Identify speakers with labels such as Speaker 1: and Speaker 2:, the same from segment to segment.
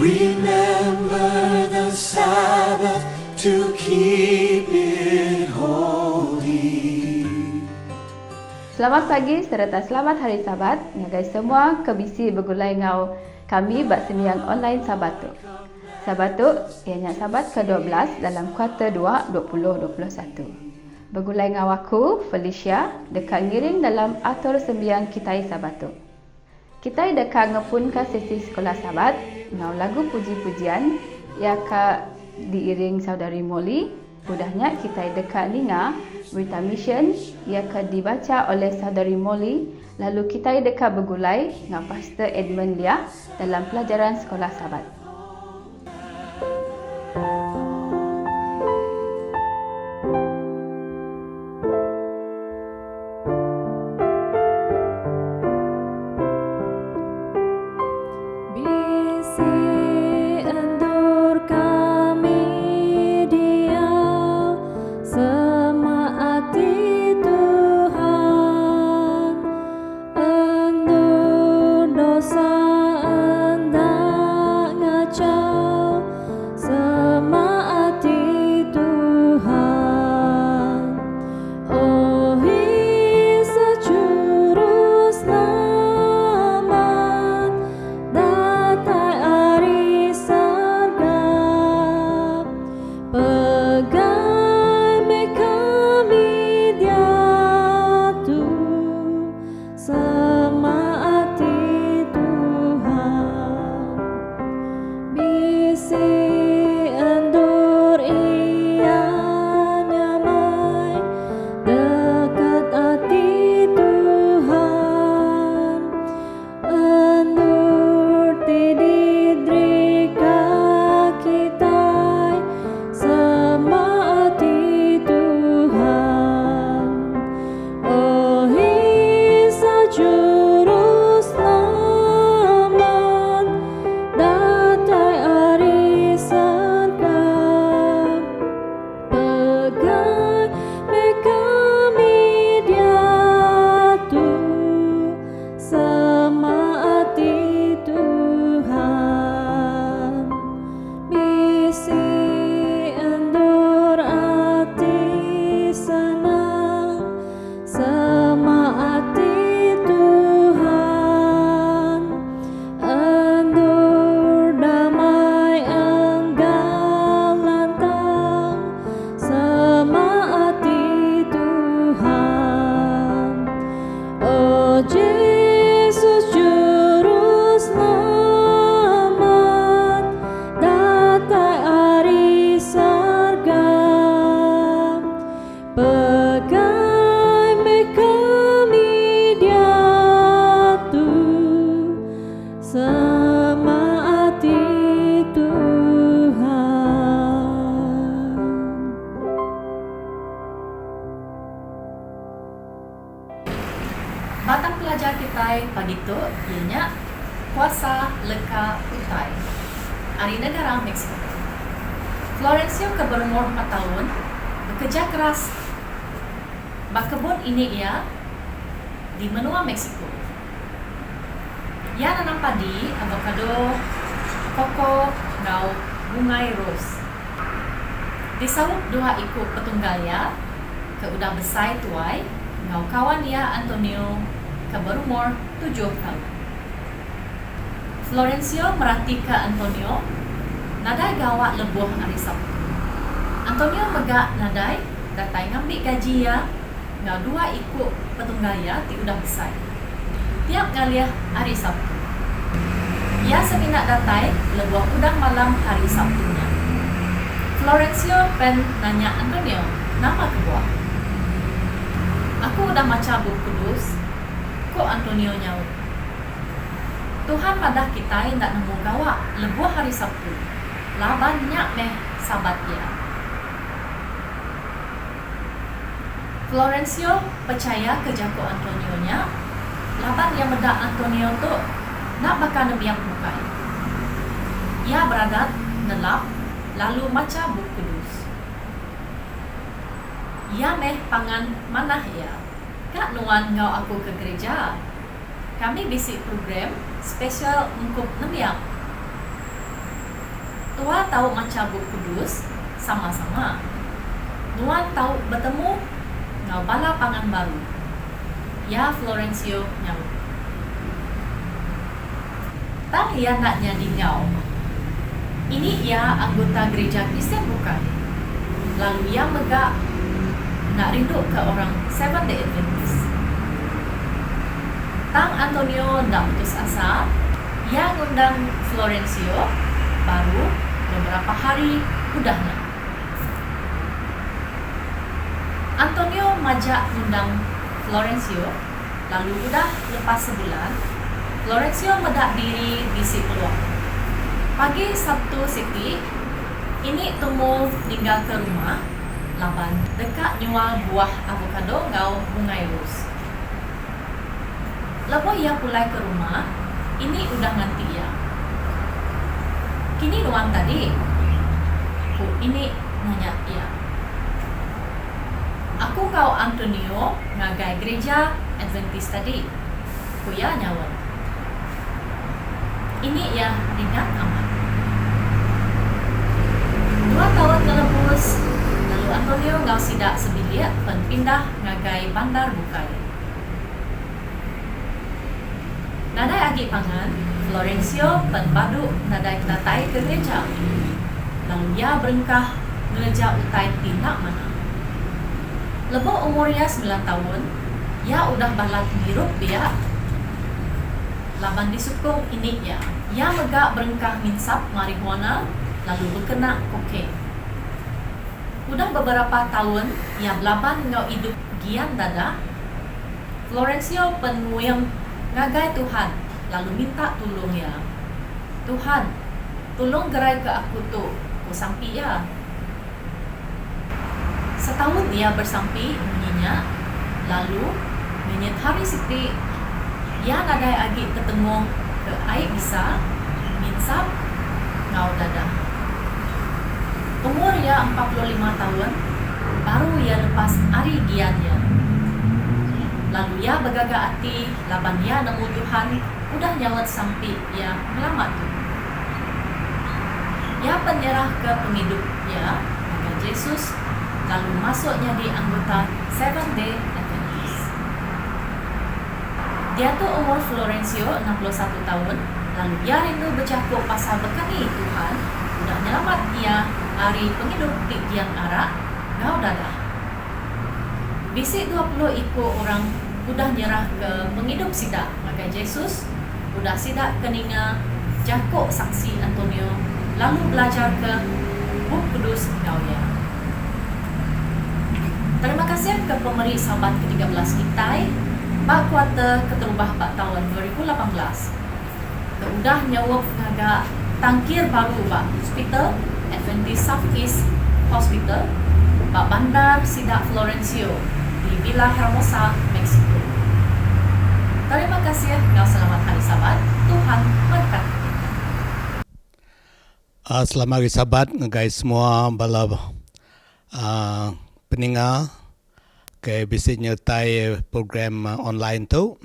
Speaker 1: Remember the Sabbath to keep it holy.
Speaker 2: Selamat pagi serta selamat hari Sabat. Ngagai semua kebisi bergulai ngau kami bak sembiang online Sabatu. Sabatu ianya Sabat ke-12 dalam kuarter 2 2021. Bergulai ngau aku Felicia dekat ngiring dalam atur sembiang kitai Sabatu. Kitai dekat ngepunkan sesi sekolah Sabat ngau lagu puji-pujian yang diiring saudari Molly. Mudahnya kita dekat ninga berita mission yang dibaca oleh saudari Molly. Lalu kita dekat bergulai dengan Pastor Edmund Lia dalam pelajaran sekolah Sabat.
Speaker 3: Batang pelajar kita pagi tu ianya Kuasa Leka Utai, Ari negara Meksiko. Florencio ke berumur 4 tahun, bekerja keras bakebun ini ia di benua Meksiko. Ia nanam padi, avocado, koko, dan bunga ros. Disawuk 2 ikut petunggalnya ke udah besar tuai, ngau kawan dia Antonio ke berumur 7 tahun. Florencio merhati ke Antonio, nadai gawak lebuh hari Sabtu. Antonio megak nadai, datai ngambil gaji ya, ngau 2 ikut petunggalnya ti udah besar. Tiap ngaliah hari Sabtu. Ia seminat datai lebuh udang malam hari Sabtunya. Florencio pen nanya Antonio, nama kebuah. Aku udah maca buku kudus. Kok Antonio nyaut? Tuhan madah kita ndak nemu gawak lebuh hari Sabtu. Lah banyak meh sabat dia. Florencio percaya ke jago Antonio-nya. Laban yang medak Antonio tu nak bakal nebiak bukai. Ia beradat nelap lalu maca buku kudus. Ia meh pangan manah ia. Kak nuan ngau aku ke gereja. Kami bisik program spesial untuk nebiak. Tua tahu macam Buku Kudus sama-sama. Nuan tahu bertemu ngau bala pangan baru. Ya Florencio nyaut. Tang ia nak jadi ngau. Ini ia anggota gereja Kristen bukan? Lalu ia megak nak rindu ke orang Seventh Day Adventist. Tang Antonio nak putus asa. Ia ngundang Florencio baru beberapa hari udahnya. Antonio majak ngundang Florencio, lalu udah lepas sebulan, Florencio medak diri di si peluang. Pagi Sabtu Siti, ini temu tinggal ke rumah, laban dekat nyual buah avocado ngau bungai ros. Lepas ia pulai ke rumah, ini udah nganti ya. Kini Nuan tadi, ini nanya ya. Aku kau Antonio ngagai gereja Adventist tadi. Ku ya nyawan. Ini ya ringan amat. 2 tahun kelebus, lalu Antonio ngau sidak sebiliat pindah ngagai bandar bukai. Nadai agi pangan, Florencio baduk nadai natai ke gereja. Lalu ia berengkah ngereja utai tindak mana. Lebih umurnya 9 tahun, ia udah balat hirup dia. Laban disukung ini ya, ia megak berengkah minsap marihuana, lalu berkena kokain. Udah beberapa tahun, ia belaban ngau hidup gian dada. Florencio penuyang ngagai Tuhan, lalu minta tolong ya. Tuhan, tolong gerai ke aku tu, ku sampi ya. Setahun dia bersampi bunyinya, lalu menyet hari Siti, ia nadai agi ketemu ke air bisa, minsap, ngau dada. Umur ia 45 tahun, baru ia lepas hari giannya. Lalu ia bergagak hati, laban ia nemu Tuhan, udah nyawat sampai ia melamat tu. Ia penyerah ke penghidup ia, maka Yesus, lalu masuknya di anggota Seventh Day Adventist. Dia tu umur Florencio 61 tahun, lalu ia rindu bercakap pasal berkani Tuhan, udah nyelamat ia hari penghidup di Giang Arak, ngau dadah. Bisik 20 ikut orang udah nyerah ke penghidup sidak, maka Yesus udah sidak keninga Jakob saksi Antonio, lalu belajar ke Buku Kudus ngau ya. Terima kasih ke pemberi sahabat ke-13 kita, Pak Kuarter keterubah Pak tahun 2018. Udah nyawak ngaga tangkir baru Pak Hospital, Adventist Southeast Hospital, Pak Bandar Sidak Florencio di Villa Hermosa, Meksiko. Terima kasih, ngau selamat hari Sabat, Tuhan berkati.
Speaker 4: Selamat hari Sabat, guys semua bala peningal ke bisik nyertai program online tu.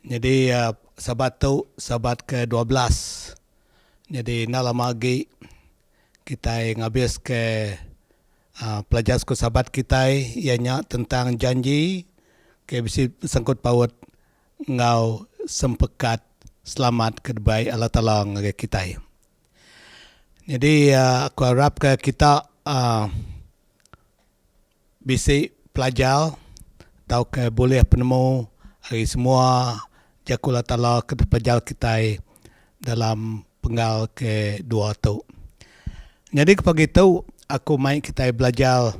Speaker 4: Jadi Sabat tu Sabat ke-12. Jadi nak lama lagi kita ngabis ke pelajar sekolah Sabat kita ianya tentang janji ke bisik sangkut paut ngau sempekat selamat kedebai Allah Ta'ala ngagai kita. Jadi aku harap ke kita bisik pelajar tahu ke boleh penemu hari semua jakul Allah Ta'ala kedepai kita dalam penggal ke-2 tu. Jadi kepagi tu aku main kita belajar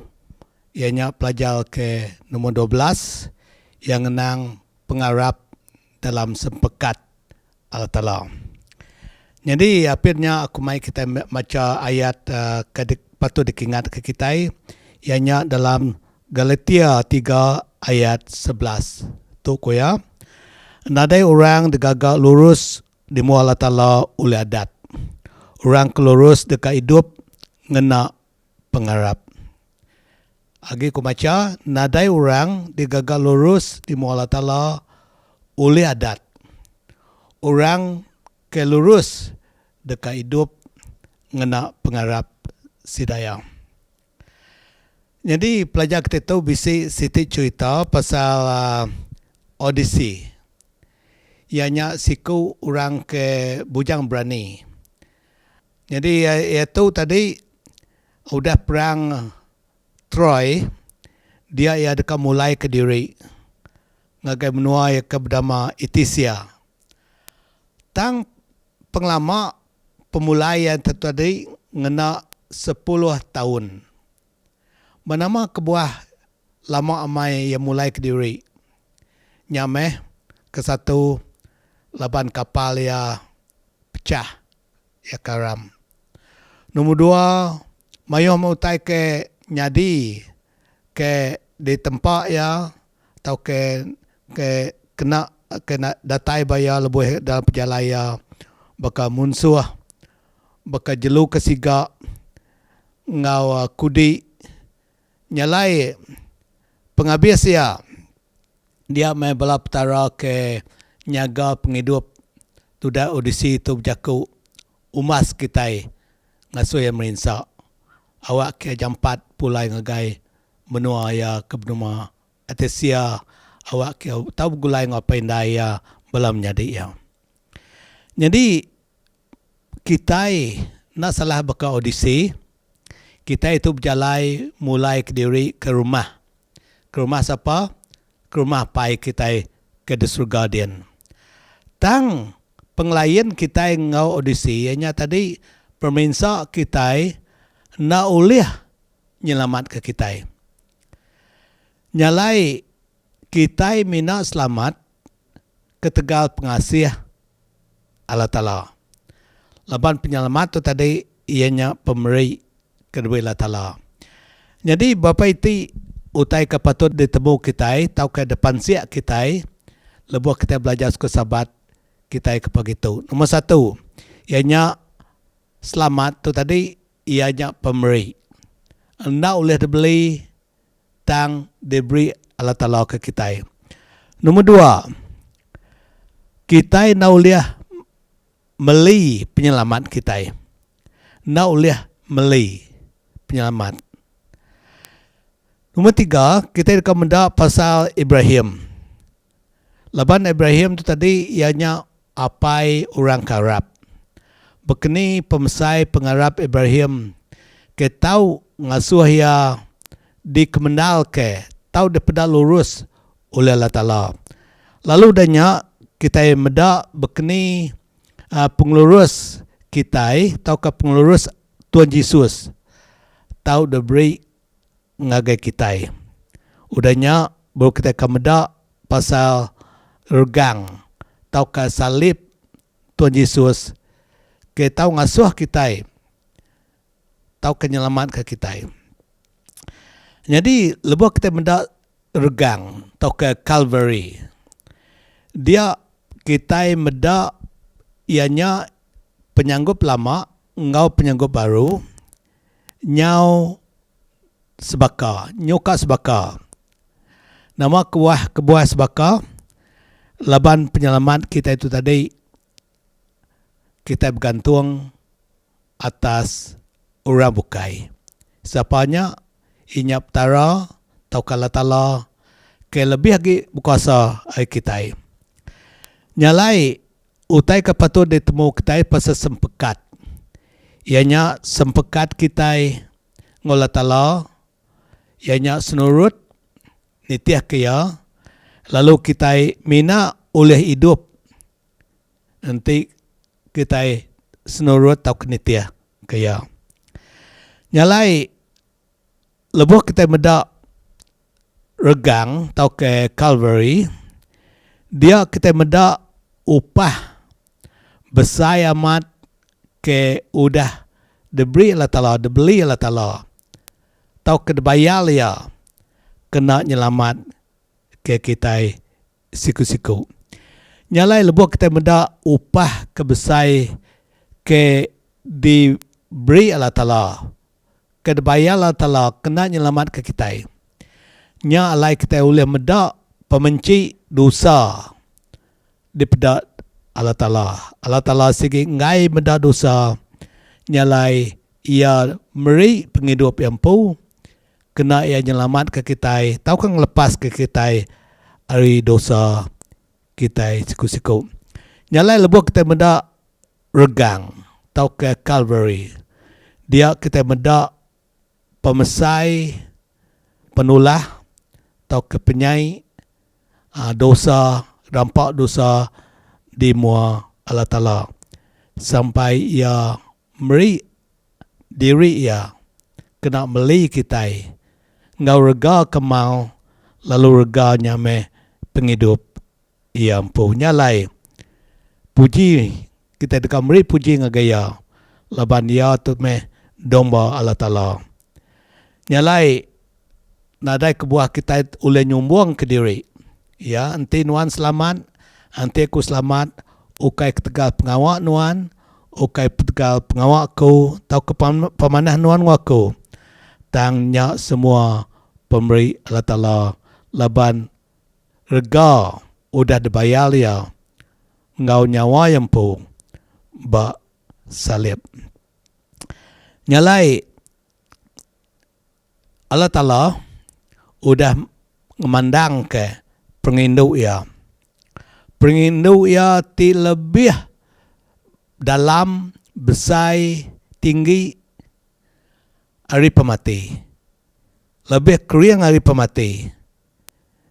Speaker 4: ianya pelajar ke nombor 12 yang menang pengarap dalam sempekat Allah Ta'ala. Jadi akhirnya aku main kita baca ayat patut diingat ke kita ianya dalam Galatia 3 ayat 11. Tu ko ya. Nadai orang digagak lurus di muka Allah Ta'ala oleh adat. Orang kelurus dekat hidup ngena pengarap. Agi ku baca, nadai orang digagak lurus di muka Allah Ta'ala oleh adat. Orang kelurus dekat hidup ngena pengarap sidaya. Jadi pelajar kita tu bisi Siti cerita pasal Odyssey. Ianya siku orang ke bujang berani. Jadi itu tadi udah perang Troy, dia dekat mulai ke diri. Ngagai menua ke bernama Etisia. Tang penglama pemulaian tadi ngena 10 tahun. Bernama kebuah lama amai yang mulai ke diri. Nyameh ke satu laban kapal ya pecah ya karam. Nombor 2 mayuh mautai ke nyadi ke di tempat ya atau ke kena datai bayar lebih dalam perjalanan baka munsuh baka jelu kesiga ngau kudi nyalai penghabis ya dia mai bala petara ke nyaga penghidup tuda Odyssey tu berjaku umas kita ngasuh yang merinsak awak ke jampat pulai ngagai menua ya ke benuma Etisia awak ke tahu gulai ngapain daya belum jadi ya. Jadi kita nak salah baka Odyssey, kita itu berjalan mulai ke diri ke rumah. Ke rumah siapa? Ke rumah pai kita ke The Guardian. Tang penglayan kita ngau Odyssey, ianya tadi pemirsa kita nak oleh nyelamat ke kita. Nyalai kita mina selamat ke tegal pengasih Allah Ta'ala. Laban penyelamat tu tadi ianya pemberi kedua Allah Ta'ala. Jadi bapa itu utai kepatut ditemu kita, tahu ke depan siap kita, lebuh kita belajar ke sahabat kita ke begitu. Nombor 1, ianya selamat tu tadi ianya pemberi. Anda oleh dibeli tang diberi Allah Ta'ala ke kita. Nombor 2, kita nak oleh meli penyelamat kita. Nak oleh meli penyelamat. Nombor 3, kita akan mendak pasal Ibrahim. Laban Ibrahim tu tadi ianya apai orang Arab. Bekeni pemesai pengarap Ibrahim ke tahu ngasuh ya dikemendal ke tahu daripada lurus oleh Allah Ta'ala. Lalu danya kita medak bekeni pengelurus kita tahu ke pengelurus Tuhan Yesus tahu diberi ngagai kita. Udahnya baru kita akan medak pasal regang tahu ke salib Tuhan Yesus ke tahu ngasuh kita tahu kenyelamat ke kita. Jadi lebih kita mendak regang atau ke Calvary. Dia kita mendak ianya penyanggup lama, engau penyanggup baru, nyau sebaka, nyuka sebaka. Nama kebuah sebaka, laban penyelamat kita itu tadi, kita bergantung atas orang bukai. Siapanya? Inyap tara tau kala tala ke lebih lagi berkuasa ai kita. Nyalai utai kapatut ditemu kita pasal sempekat. Ianya sempekat kita ngola tala, ianya senurut nitiah kaya, lalu kita mina oleh hidup. Nanti kita senurut tau kenitiah kaya. Nyalai lebuh kita medak regang tau ke Calvary, dia kita medak upah besar amat ke udah diberi Allah Ta'ala, dibeli Allah Ta'ala, tau ke dibayar ya kena nyelamat ke kita siku-siku. Nyalai lebuh kita medak upah kebesar ke diberi Allah Ta'ala, kedebaya Allah Ta'ala kena nyelamat ke kita. Nya alai kita boleh medak pemenci dosa di pedak Allah Ta'ala. Allah Ta'ala segi ngai medak dosa, nyalai ia meri penghidup yang pu, kena ia nyelamat ke kita, tau kan lepas ke kita dari dosa kita siku-siku. Nyalai lebuh kita mendak regang, tau ke Calvary. Dia kita mendak pemesai, penulah, tau ke penyai, dosa, rampak dosa di mua Allah Ta'ala. Sampai ia meri diri ia kena beli kita. Ngau rega kemal, lalu rega nyame penghidup ia empunya lai. Puji, kita dekat meri puji ngagaya. Laban ia tu me domba Allah Ta'ala. Nyalai, nadai kebuah kita oleh nyumbuang ke diri. Ya, nanti nuan selamat, nanti aku selamat, ukai ketegal pengawak nuan, ukai ketegal pengawak ku, tau ke pemanah nuan waku. Tangnya semua pemberi Allah Ta'ala, laban rega udah dibayar ya, ngau nyawa yang pu, ba salib. Nyalai, Allah Ta'ala udah memandang ke pengindu ia. Pengindu ia ti lebih dalam, besar, tinggi hari pemati. Lebih kering hari pemati.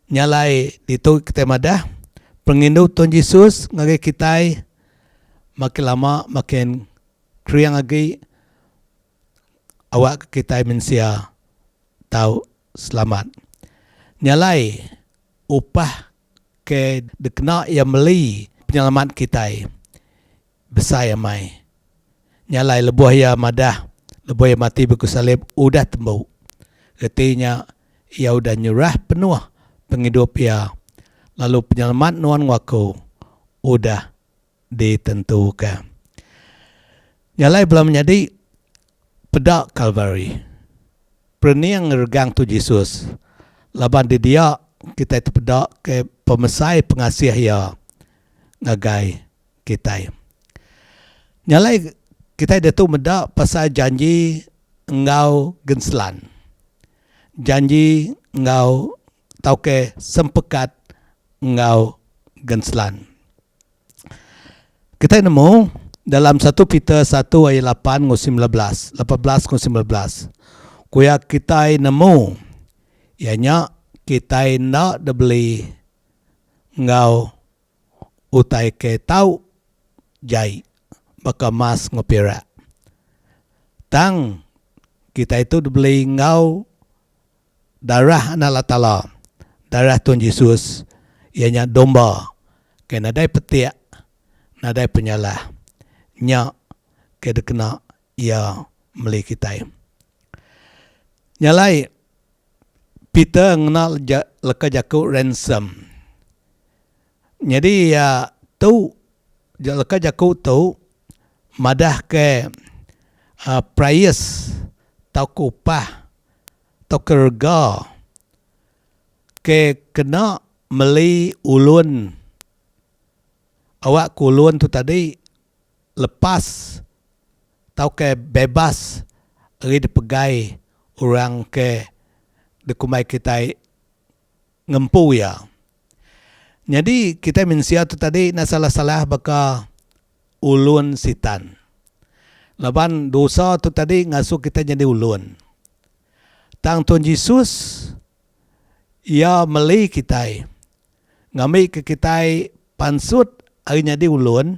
Speaker 4: Nyalai itu kita madah. Pengindu Tuhan Yesus ngagi kita makin lama makin kering lagi. Awak kita manusia tahu selamat. Nyalai upah ke dekna yang meli penyelamat kita besar yang mai. Nyalai lebuh ya madah, lebuh yang mati beku salib udah tembuk. Artinya ia udah nyerah penuh penghidup ia. Lalu penyelamat nuan waku udah ditentukan. Nyalai belum menjadi pedak Calvary. Perniang regang tu Yesus. Laban di dia kita itu pedak ke pemesai pengasih ya ngagai kita. Nyalai kita itu medak pasal janji engau genslan. Janji engau tau ke sempekat engau genslan. Kita nemu dalam 1 Peter 1 ayat 8 ke 19, 18 ke 19. Kuya kita nemu ianya kita nak dibeli ngau utai ke tau jai maka mas ngoperak. Tang kita itu dibeli ngau darah anak Allah Ta'ala, darah Tuhan Yesus, ianya domba, ke nadai petik, nadai penyalah, nyak ke dekena ia meli kita. Nyalai Peter ngenal leka jaku ransom. Jadi ya tu leka jaku tu madah ke price tau ke upah tau ke rega ke kena meli ulun. Awak kulun tu tadi lepas tau ke bebas ri dipegai orang ke dekumai kita ngempu ya. Jadi kita mensia tu tadi nak salah-salah baka ulun sitan. Laban dosa tu tadi ngasuh kita jadi ulun. Tang Tuhan Yesus ia meli kita. Ngambil ke kita pansut hari jadi ulun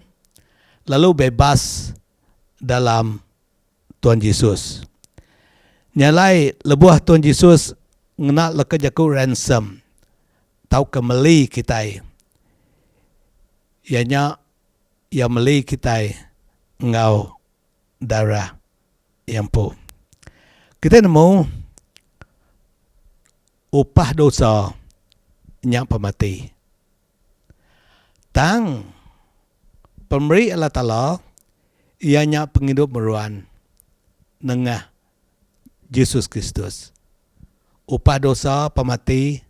Speaker 4: lalu bebas dalam Tuhan Yesus. Nyalai lebuah Tuhan Yesus ngena leka jaku ransom. Tau ke meli kita. Ianya ia meli kita ngau darah yang pu. Kita nemu upah dosa nyak pemati. Tang pemberi Allah Ta'ala ianya penghidup meruan nengah Yesus Kristus. Upah dosa pemati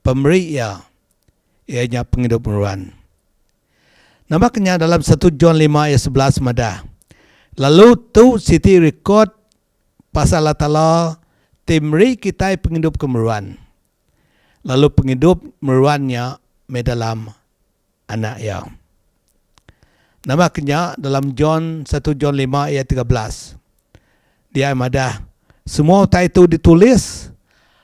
Speaker 4: pemberi ianya penghidup meruan. Nampaknya dalam 1 John 5 ayat 11 madah. Lalu tu Siti rekod pasal Allah Ta'ala timri kita penghidup kemeruan. Lalu penghidup meruannya dalam anak ya. Namaknya dalam John 1 John 5 ayat 13. Dia madah semua itu ditulis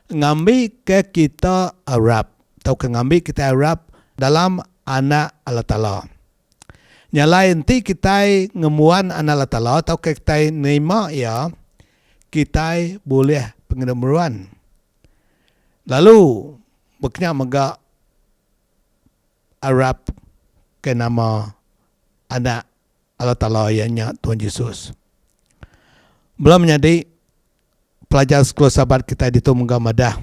Speaker 4: ngambil ke kita Arab atau ke ngambil kita Arab dalam anak Allah Ta'ala. Yang lain ti kita ngemuan anak Allah Ta'ala atau kita nerima ya, kita boleh pengedemuran. Lalu beknya mega Arab ke nama anak Allah Ta'ala ianya Tuhan Yesus. Belum menjadi pelajar sekolah sahabat kita itu mengamadah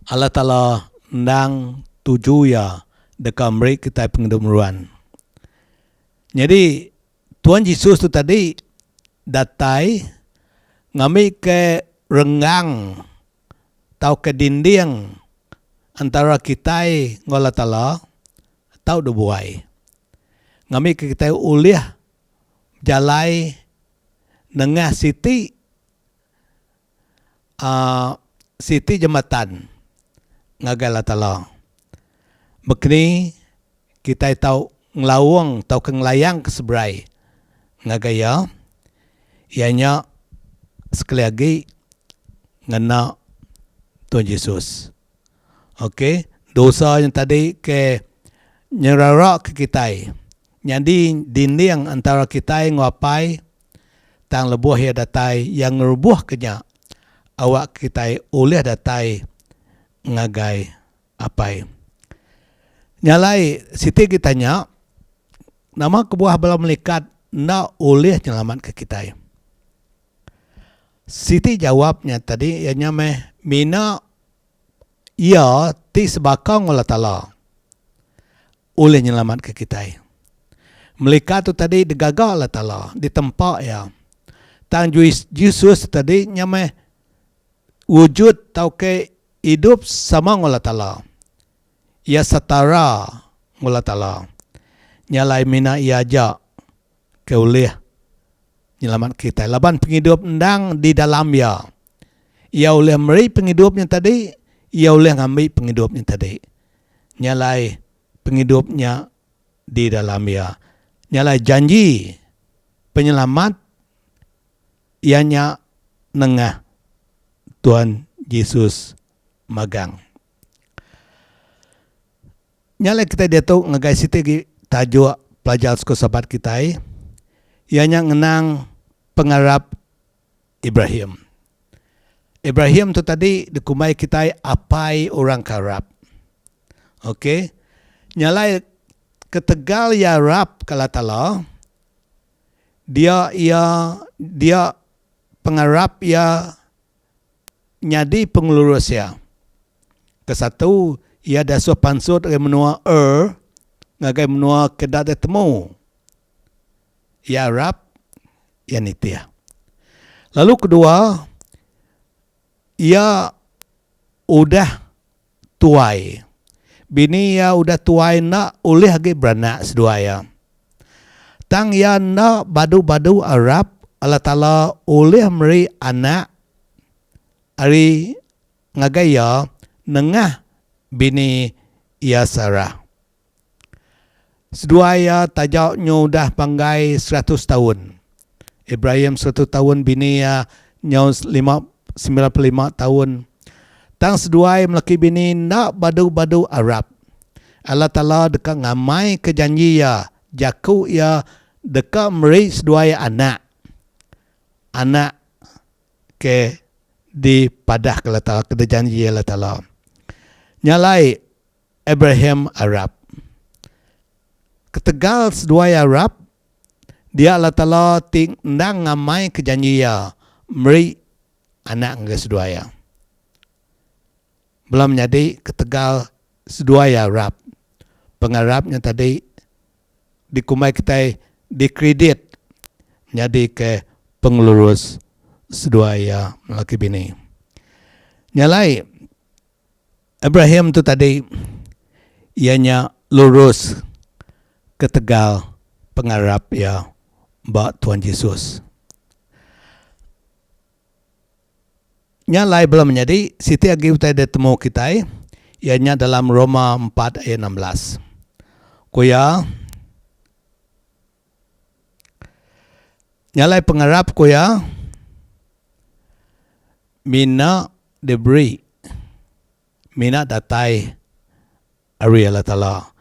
Speaker 4: Allah Ta'ala nang tuju ya dekat mereka kita pengedemuran. Jadi Tuhan Yesus tu tadi datai ngambil ke renggang atau ke dinding antara kita dengan Allah Ta'ala atau debuai. Ngambil ke kita uliah jalai nengah siti jembatan ngagai Allah Ta'ala. Begini kita tahu ngelawang atau ngelayang ke seberai ngagaya ianya sekali lagi ngena Tuhan Yesus. Okey, dosa yang tadi ke nyerarak ke kita. Jadi dinding antara kita ngapai tang lebuh ya datai yang ngerubuh kenya awak kita oleh datai ngagai apai. Nyalai siti kitanya nama kebuah bala melikat na oleh nyelamat ke kita. Siti jawabnya tadi ianya mina ia ti sebakang Allah Ta'ala oleh nyelamat ke kita. Melikat tu tadi digagak Allah Ta'ala di tempat ya. Tang Yesus tadi nyame wujud tau ke hidup sama Allah Ta'ala. Ia setara Allah Ta'ala. Nyalai mina ia ajak ke oleh nyelamat kita. Laban penghidup endang di dalam ia. Ia oleh meri penghidupnya tadi, ia oleh ngambil penghidupnya tadi. Nyalai penghidupnya di dalam ia. Nyalai janji penyelamat ianya nengah Tuhan Yesus magang. Nyalai kita dia tahu ngagai siti tajuk pelajar sekolah sahabat kita ianya ngenang pengarap Ibrahim. Ibrahim tu tadi dikumai kita apai orang karap. Okey. Nyalai ketegal ya Arab kala Ta'ala dia pengarap ya nyadi pengurus ya. Kesatu ia dasar pansut menua ngagai menua kedat temu. Ya Arab ya nitia. Lalu kedua ia udah tuai. Bini ya udah tuai nak oleh lagi beranak sedua ya. Tang ya nak badu-badu Arab Allah Ta'ala oleh meri anak hari ngagaya nengah bini ia Sarah. Sedua ya tajaknya udah panggai 100 tahun. Ibrahim 100 tahun, bini ya nyau 95 tahun. Tang sedua melaki bini nak badu-badu Arab. Allah Ta'ala dekat ngamai ke janji ya. Jaku ya dekat meri sedua ya anak. Anak ke di padah ke Allah Ta'ala. Ke janji Allah Ta'ala. Nyalai Ibrahim Arab. Ketegal sedua ya Arab. Dia Allah Ta'ala nang ngamai ke janji ya. Meri anak ke sedua ya. Belum jadi ketegal sedua ya Arab. Pengarapnya tadi dikumai kita dikredit jadi ke pengelurus sedua ya laki bini. Nyalai Ibrahim tu tadi ianya lurus ke tegal pengarap ya ba Tuhan Yesus. Nyalai belum menjadi siti agi utai detemu kita ianya dalam Roma 4 ayat 16. Kuya nyalai pengarap kuya mina diberi mina datai ari Allah Ta'ala.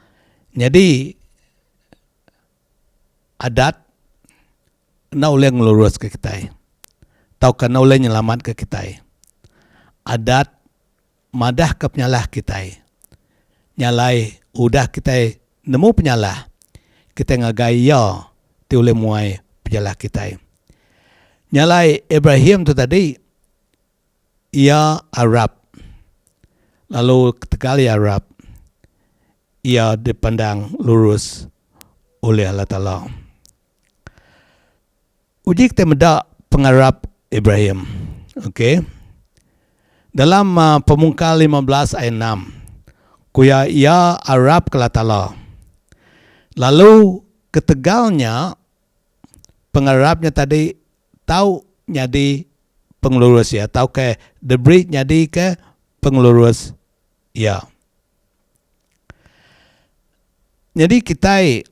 Speaker 4: Jadi adat na uleng lurus ke kita. Tau kan na uleng nyelamat ke kita. Adat madah ke penyalah kita. Nyalai udah kita nemu penyalah. Kita ngagaya ti uleh muai penyalah kita. Nyalai Ibrahim tu tadi ia Arab. Lalu ketika Arab ia dipandang lurus oleh Allah Ta'ala. Uji kita mendak pengarap Ibrahim. Okey. Dalam Pemungkal 15 ayat 6. Kuya ia Arab ke Allah Ta'ala. Lalu ketegalnya pengarapnya tadi tahu jadi pengelurus ya. Tahu ke debri jadi ke pengelurus ya. Jadi kita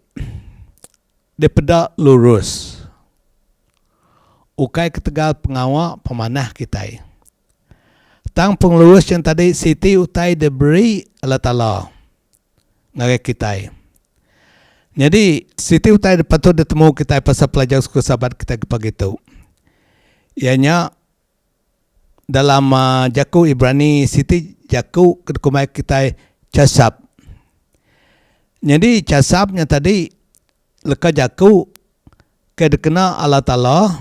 Speaker 4: daripada lurus. Ukai ketegal pengawal pemanah kita. Tang pengelurus yang tadi siti utai diberi Allah Ta'ala ngagai kita. Jadi siti utai patut ditemu kita pasal pelajar suku sahabat kita begitu. Ianya dalam jaku Ibrani siti jaku kedekumai kita casab. Jadi casabnya tadi leka jaku ke dekena Allah Ta'ala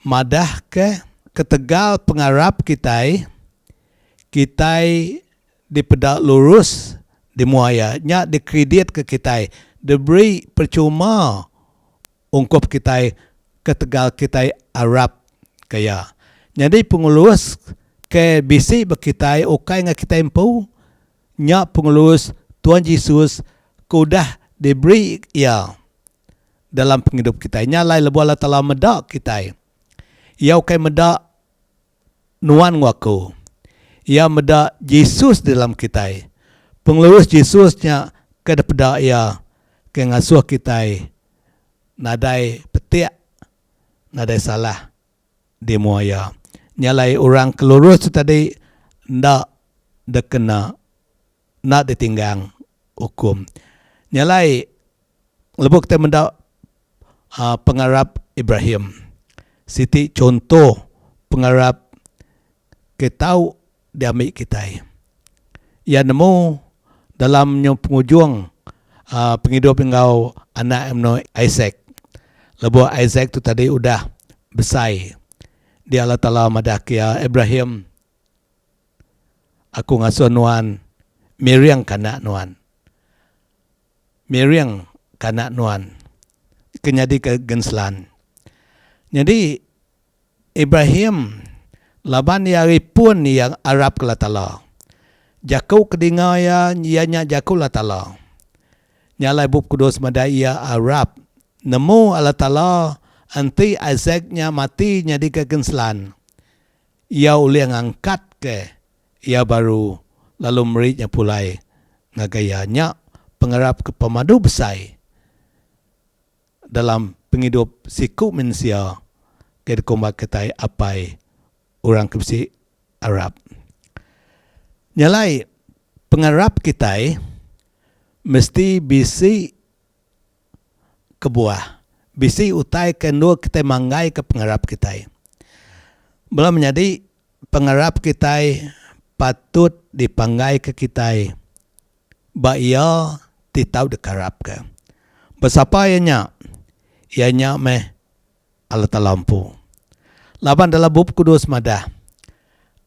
Speaker 4: madah ke ketegal pengarap kita dipedak lurus dimuayanya dikredit ke kita diberi percuma ungkap kita ketegal kita Arab kaya. Jadi pengurus ke bisi berkitai okai nga kita empu nya pengurus Tuhan Yesus kudah diberi ya dalam penghidup kita. Nyalai lebu Allah Ta'ala medak kita. Ia okai medak nuan waku. Ia medak Yesus dalam kita. Pengurus Yesusnya ke daripada ia ke ngasuh kita. Nadai petik, nadai salah di muaya. Nyalai orang kelurus tadi ndak dekena nak ditinggang hukum. Nyalai lebuk kita mendak pengarap Ibrahim. Siti contoh pengarap kita tahu diambil kita. Ia nemu dalam penghujung penghidup engkau anak emno Isaac. Lebu Isaac tu tadi udah besar. Dia Allah Ta'ala madakia Ibrahim. Aku ngasuh nuan. Miriam kanak nuan. Miriam kanak nuan. Kenyadi ke genslan. Jadi Ibrahim laban yari pun yang Arab ke Allah Ta'ala. Jakau kedingaya ianya jakau Allah Ta'ala. Nyalai bub kudus madai ia Arab. Nemu Allah Ta'ala anti Isaacnya mati nyadi ke genslan. Ia uli ngangkat ke ia baru lalu meritnya pulai ngagayanya pengarap ke pemadu besar dalam penghidup siku manusia ke dekombat ketai apai orang kebisi Arab. Nyalai pengarap kita mesti bisi kebuah. Bisi utai kendua kita manggai ke pengarap kita. Belum menjadi pengarap kita patut dipanggai ke kita. Ba ia titau dekarap ke. Besapa ianya? Ianya meh Allah Ta'ala lampu. Laban dalam bub kudus madah.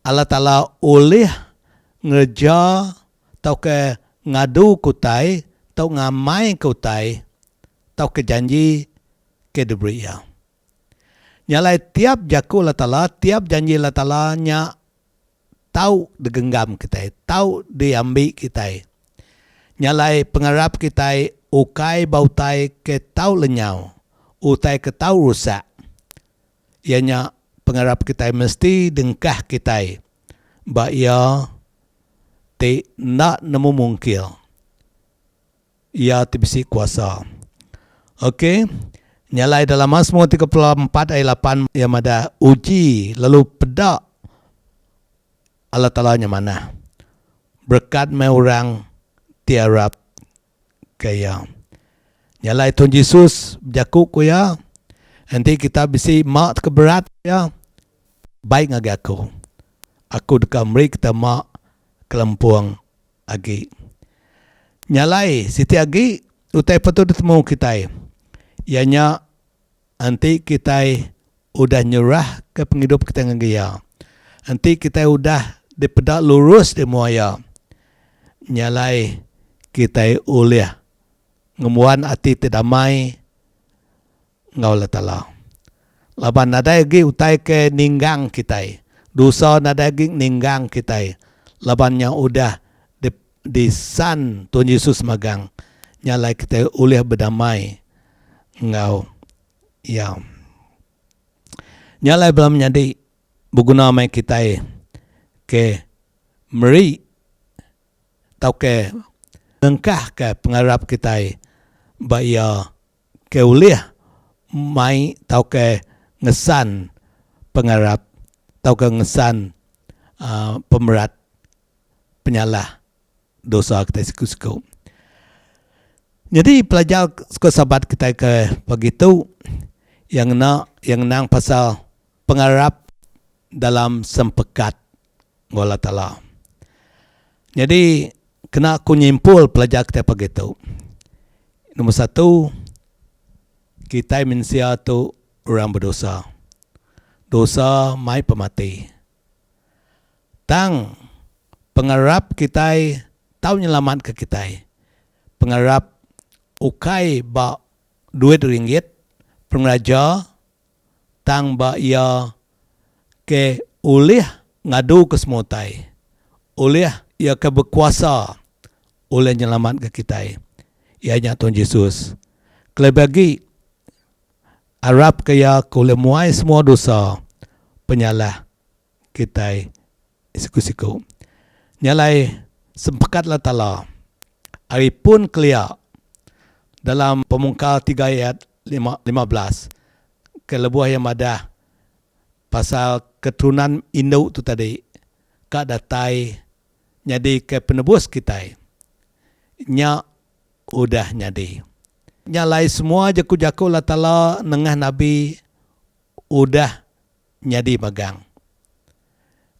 Speaker 4: Allah Ta'ala oleh ngerja tau ke ngadu kutai, tau ngamai kutai, tau ke janji ke debria. Nyalai tiap jaku Allah Ta'ala, tiap janji Allah Ta'ala nya tau digenggam kita, tau diambil kita. Nyalai pengarap kita ukai bautai ke tau lenyau. utai ke tahu rusak. Ianya pengarap kita mesti dengkah kita. Ba ia te nak nemu mungkil. Ia te bisi kuasa. Okey. Nyalai dalam Mazmur 34 ayat 8 yang ada uji lalu pedak Allah Ta'ala nya mana. Berkat mai orang tiarap kaya. Nyalai Tuhan Yesus berjakuk ku ya. Nanti kita bisi mak keberat ya. Baik ngagi aku. Aku dekat meri kita mak kelempuang agi. Nyalai siti agi utai patut ditemu kita. Ianya nanti kita udah nyerah ke penghidup kita ngagi ya. Nanti kita udah dipedak lurus di muaya. Nyalai kita oleh ngemuan hati terdamai ngau Allah Ta'ala. Laban nada lagi utai ke ninggang kita. Dosa nada lagi ninggang kita. Labannya udah di san Tuhan Yesus magang. Nyalai kita oleh berdamai ngau. Ya. Nyalai belum menjadi berguna mai kita ke meri tau ke lengkah ke pengarap kita baya ke oleh mai tau ke ngesan pengarap tau ke ngesan pemerat penyalah dosa kita siku-siku. Jadi pelajar sahabat kita ke begitu yang nang pasal pengarap dalam sempekat Allah Ta'ala. Jadi kena aku nyimpul pelajar kita begitu. Nombor satu, kita manusia tu orang berdosa. Dosa mai pemati. Tang pengarap kita tahu nyelamat ke kita. Pengarap ukai ba duit ringgit pengraja tang ba ia ke oleh ngadu ke semutai. Oleh ia ke berkuasa oleh nyelamat ke kita. Ianya Tuhan Yesus. Kalau bagi Arab kaya kule muai semua dosa penyalah kita siku-siku. Nyalai sempekatlah Ta'ala. Hari pun kelia dalam Pemungkal 3 ayat 15 kelebuah yang ada pasal keturunan induk tu tadi kak datai nyadi ke penebus kita nya udah nyadi nyalai semua jaku-jaku Allah Ta'ala nengah Nabi udah nyadi magang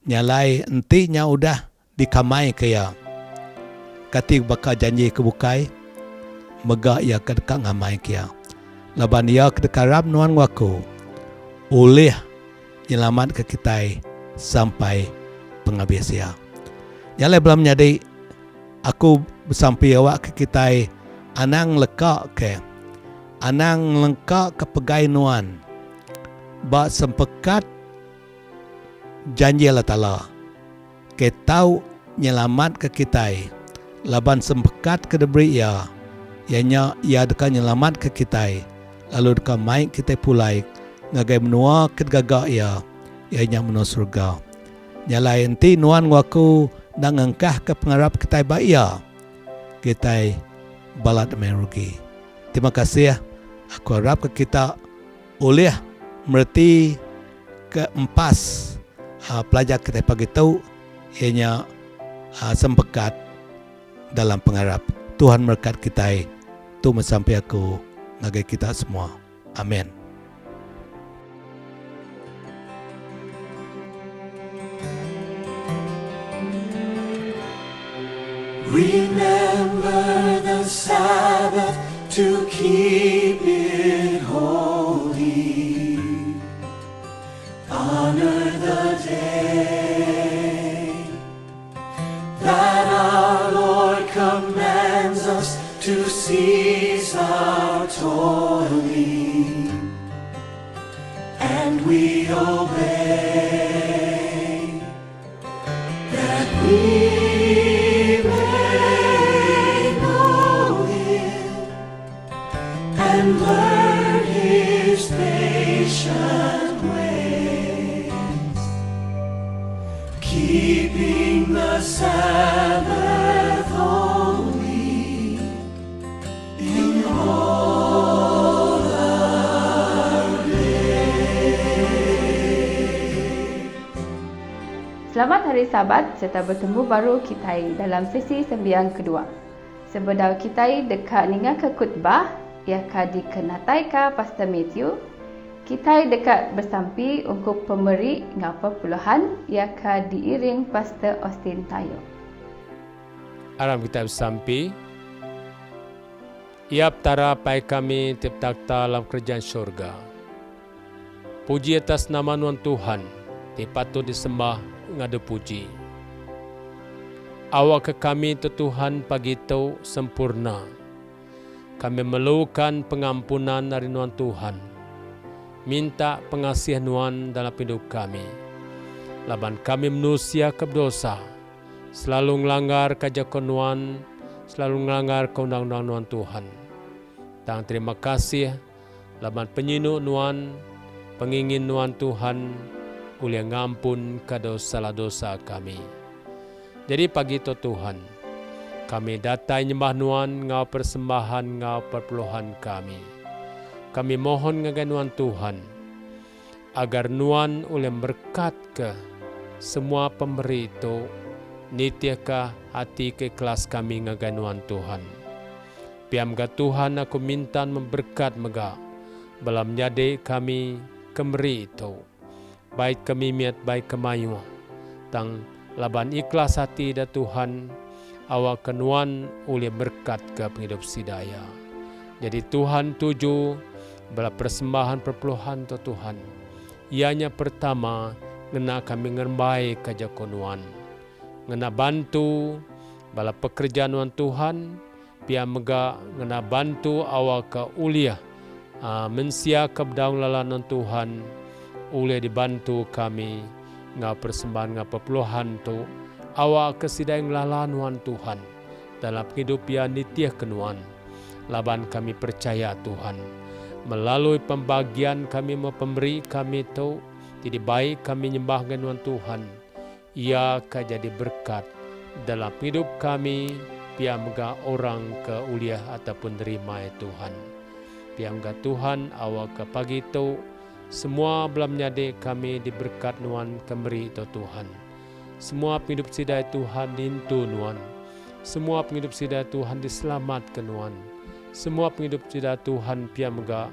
Speaker 4: nyalai entinya udah dikamai kaya katik bakal janji kebukai mega ia kedekat ngamai kia laban ia kedekat rab nuan waku oleh nyelamat ke kita sampai penghabis ia. Nyalai belum nyadi aku bersampai awak ke kita anang lekak ke anang lengkak ke pegai nuan ba sempekat janji Allah Ta'ala ke tahu nyelamat ke kita laban sempekat ke debri ia ianya ia dekat nyelamat ke kita lalu dekat mai kita pulai ngagai menua ke gagak ia ianya menua surga nyalai enti nuan waku nang engkah ke pengarap kita baia kita balat merugi. Terima kasih ya. Aku harap ke kita oleh merti ke empas pelajar kita pagi tahu ianya sempekat dalam pengarap. Tuhan berkat kita tu sampai aku ngagai kita semua. Amin.
Speaker 1: Remember the Sabbath to keep it holy. Honor the day that our Lord commands us to cease our toiling, and we obey that we and learn His Sabbath holy in all our day.
Speaker 2: Selamat Hari Sabat serta bertemu baru kita dalam sesi sembiang kedua. Sebelum kita dekat ningan ke khutbah, iakah dikenatai ka Pastor Matthew, kita dekat bersampi untuk pemberi ngapa puluhan, iakah diiring Pastor Austin Tayo.
Speaker 5: Aram kita bersampi. Iap tara pai kami tiap takta dalam kerajaan syurga. Puji atas nama Tuhan Tuhan, patut disembah ngada puji. Awak ke kami tu Tuhan pagi tu sempurna. Kami melukan pengampunan dari Tuhan. Minta pengasihan Tuhan dalam hidup kami. Laban kami manusia keberdosa. Selalu melanggar kajakan Tuhan. Selalu melanggar keundang-undang Tuhan. Dan terima kasih. Laban penyinuk Tuhan. Pengingin Tuhan. Ulia ngampun dosa kami. Jadi pagi itu Tuhan, kami datang nyembah Tuhan, ngau persembahan, ngau perpuluhan kami. Kami mohon ngagan Tuhan, agar Tuhan oleh berkat ke semua pemberi itu, nitiaka hati keikhlas kami ngagan Tuhan. Piam ga Tuhan aku minta memberkat mega, balam nyade kami kemeri itu, baik kami miat baik kemayu, tang laban ikhlas hati dah Tuhan, awak kenuan oleh berkat ke penghidup sidaya. Jadi Tuhan tuju bala persembahan perpuluhan tu Tuhan. Ianya pertama ngena kami ngerbai kaja konuan. Ngena bantu bala pekerjaan Tuhan, pia mega ngena bantu awak ke uliah mensia ke daun lalan Tuhan, oleh dibantu kami ngau persembahan ngau perpuluhan tu awak kesidai ngelalan Tuhan dalam hidup yang nitiah kenuan. Laban kami percaya Tuhan melalui pembagian kami memberi kami tu jadi baik kami nyembah Tuhan, ia akan jadi berkat dalam hidup kami. Pia mega orang ke uliah ataupun terima Tuhan. Pia mega Tuhan awak ke pagi tu semua belam nyade kami diberkat Tuhan kemberi itu Tuhan. Semua penghidup sidai Tuhan dintu Tuhan. Semua penghidup sidai Tuhan diselamatkan Tuhan. Semua penghidup sidai Tuhan pia mega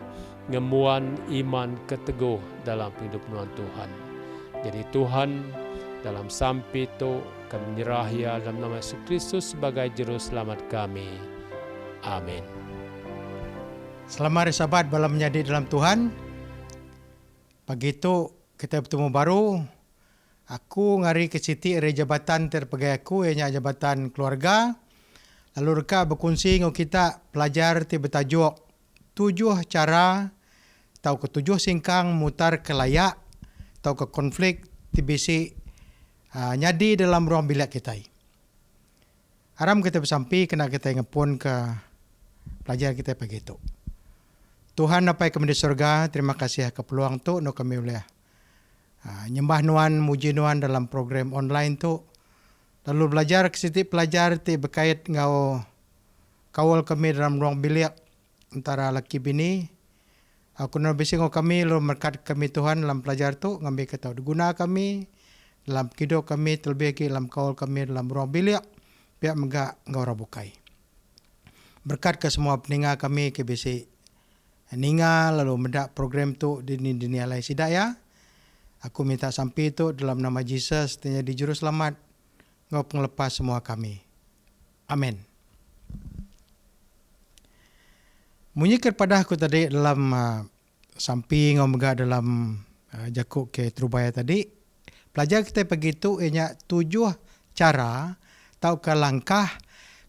Speaker 5: ngemuan iman keteguh dalam hidup Tuhan. Jadi Tuhan dalam sampai itu kami menyerah ya dalam nama Yesus Kristus sebagai juru selamat kami. Amin.
Speaker 6: Selamat hari Sabat balam menjadi dalam Tuhan. Pagi itu kita bertemu baru. Aku ngari ke Siti dari jabatan terpegai aku, ianya jabatan keluarga. Lalu reka berkongsi dengan kita pelajar ti bertajuk 7 cara atau ke 7 singkang mutar ke layak atau ke konflik ti bisi nyadi dalam ruang bilik kita. Aram kita bersampi kena kita ngepun ke pelajar kita pagi itu. Tuhan apa yang kami di surga, terima kasih ke peluang tu no kami boleh nyembah Nuan, muji Nuan dalam program online tu. Lalu belajar ke situ pelajar ti berkait ngau kawal kami dalam ruang bilik antara laki bini. Aku nak bising kami lalu berkat kami Tuhan dalam pelajar tu ngambil kata guna kami dalam hidup kami terlebih lagi dalam kawal kami dalam ruang bilik pihak mega ngau rabukai. Berkat ke semua peningat kami ke bisi ninga lalu mendak program tu di dunia lain sidaya. Aku minta sampai itu dalam nama Yesus tanya di juru selamat ngau penglepas semua kami. Amin. Munyi kepada aku tadi dalam samping ngau mega dalam jakuk ke Trubaya tadi. Pelajar kita pergi tu ianya 7 cara atau ke langkah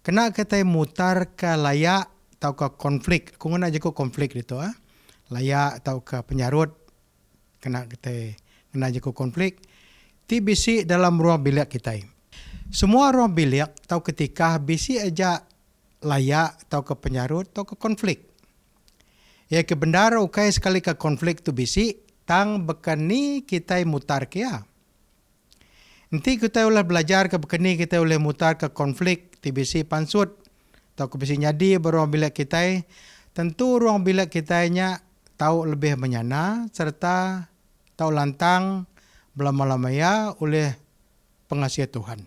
Speaker 6: kena kita mutar ke layak atau ke konflik. Aku nak je konflik itu layak atau ke penyarut kena kita kena je konflik. Ti bisi dalam ruang bilik kita. Semua ruang bilik atau ketika bisi aja layak atau ke penyarut atau ke konflik. Ya ke bendara ukai sekali ke konflik tu bisi tang bekani kita mutar kia. Nanti kita boleh belajar ke bekeni, kita boleh mutar ke konflik, TBC pansut, atau ke bisi nyadi beruang bilik kita. Tentu ruang bilik kita tahu lebih menyana, serta tahu lantang belama-lamanya oleh pengasih Tuhan.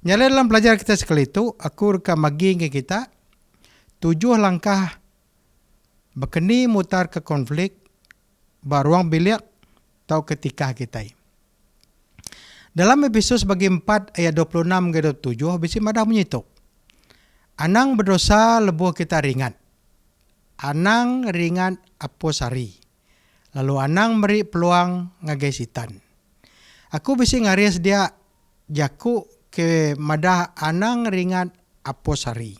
Speaker 6: Nyala dalam pelajar kita sekali itu, aku rekam bagi ke kita 7 langkah bekeni mutar ke konflik baruang bilik atau ketika kita. Dalam Efesus bagi 4 ayat 26 ke 27 bisi madah menyitu. Anang berdosa lebuh kita ringan. Anang ringan aposari. Lalu anang beri peluang ngagai sitan. Aku bisi ngaris dia jaku ke madah anang ringan aposari.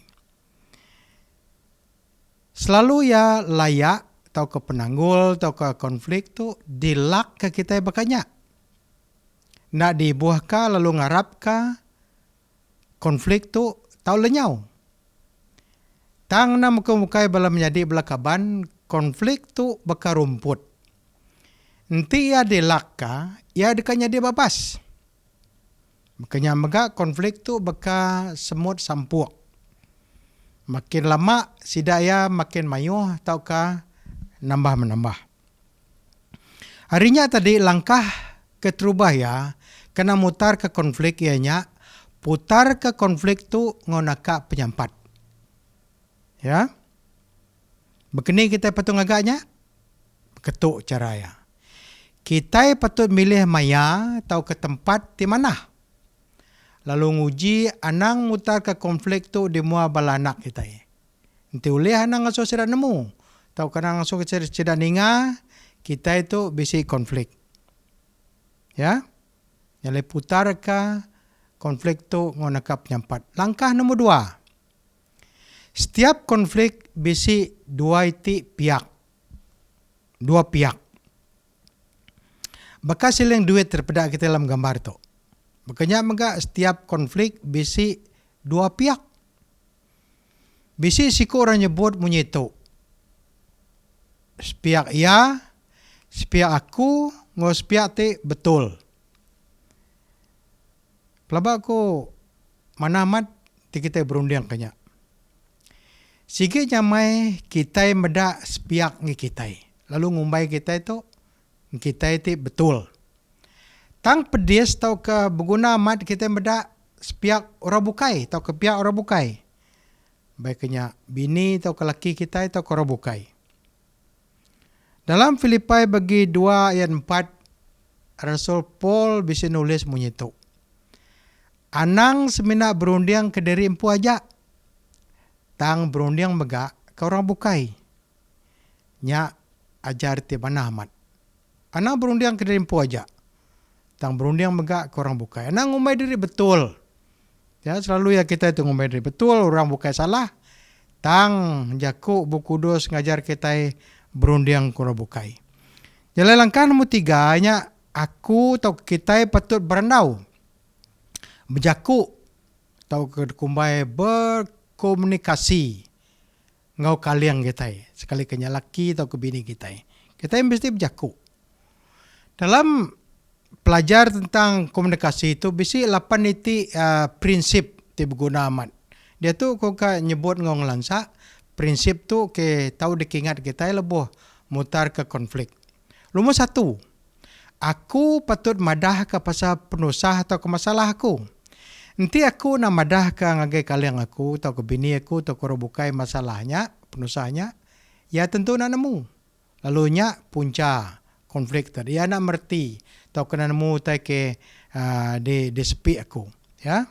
Speaker 6: Selalu ya layak atau ke penanggul atau ke konflik tu dilak ke kita bakanya. Nak dibuah ka lalu ngarap ka konflik tu tau lenyau. Tang na muka-mukai bala menjadi belakaban konflik tu baka rumput. Nanti ia dilak ka, ia dekanya dia babas. Makanya mega konflik tu baka semut sampuk. Makin lama sidaya makin mayuh ataukah nambah-menambah. Harinya tadi langkah keterubah ya, kena mutar ke konflik ianya, putar ke konflik tu ngonaka penyampat. Ya. Begini kita patung agaknya, ketuk caranya. Kita patut milih maya atau ke tempat di mana. Lalu nguji anang mutar ke konflik tu di mua balanak kita. Nanti ulih anang aso sira nemu. Tau kanang aso sira ninga, kita itu bisi konflik. Ya. Yang putar ke konflik tu ngonaka penyampat. Langkah nombor 2. Setiap konflik bisi 2 pihak. 2 pihak. Bekas siling duit terpedak kita dalam gambar tu. Makanya setiap konflik bisi 2 pihak. Bisi siku orang nyebut menyitu. Sepihak ia, sepihak aku, ngau sepihak ti betul. Pelabak aku mana amat ti kita berunding kanya. Sige nyamai kita meda sepihak ngi kita. Lalu ngumbai kita itu betul. Tang pedis tau ke berguna amat kita meda sepihak orang bukai tau ke pihak orang bukai. Baiknya bini tau ke laki kita tau ke orang bukai. Dalam Filipai bagi 2 ayat 4 Rasul Paul bisa nulis menyitu. Anang semina berunding ke diri empu aja. Tang berunding mega ke orang bukai. Nya ajar ti mana amat. Anang berunding ke diri empu aja. Tang berunding mega ke orang bukai. Anang ngumai diri betul. Ya selalu ya kita itu ngumai diri betul. Orang bukai salah. Tang jaku buku dos ngajar kita berunding ke orang bukai. Jadi langkah nombor 3 nya aku atau kita patut berendau. Berjaku atau kumbai berkomunikasi. Ngau kaliang kita. Sekali kenya laki atau ke bini kita. Kita mesti berjaku. Dalam pelajar tentang komunikasi itu bisi 8 prinsip ti berguna amat. Dia tu kau nyebut ngong lansa prinsip tu ke tahu dikingat kita lebih mutar ke konflik. Nomor 1. Aku patut madah ke pasal penusah atau ke masalah aku. Nanti aku nak madah ke ngagai kaliang aku atau ke bini aku atau ke robukai masalahnya, penusahnya, ya tentu nak nemu. Lalunya punca konflik tadi. Ya nak merti atau kena nemu tai ke di sepi aku. Ya.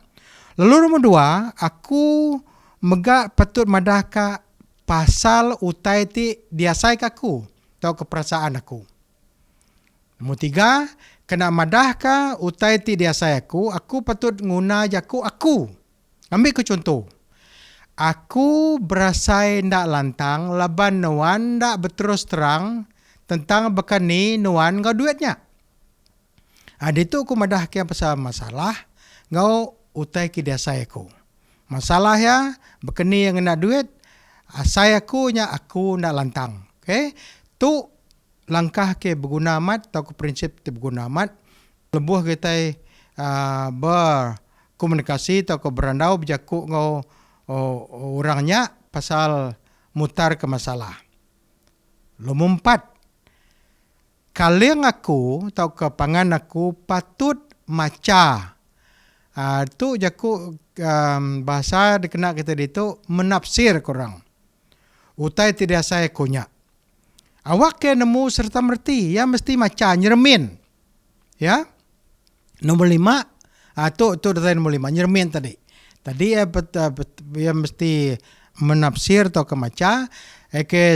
Speaker 6: Lalu nomor 2, aku mega patut madah ke pasal utai ti diasai ke aku atau ke perasaan aku. Nomor 3, kena madah ke utai ti diasai aku patut nguna jaku aku. Ambil ke contoh. Aku berasai ndak lantang laban nuan ndak berterus terang tentang bekani nuan ngau duitnya. Ada itu aku madah ke pasal masalah ngau utai ki diasai aku. Masalah ya bekani yang nak duit asai aku nya aku ndak lantang. Okay? Tu langkah ke berguna amat atau ke prinsip ke berguna amat. Lebuh kita berkomunikasi atau berandau berjaku ngau orangnya pasal mutar ke masalah. Lumumpat. Kalian aku atau kepangan aku patut maca. Tu jaku bahasa dikena kita itu menafsir korang. Utai tidak saya konyak. Awak ke nemu serta merti, ya mesti maca nyermin. Ya. Nomor 5, tu data nomor 5, nyermin tadi. Tadi ya mesti menafsir atau kemaca.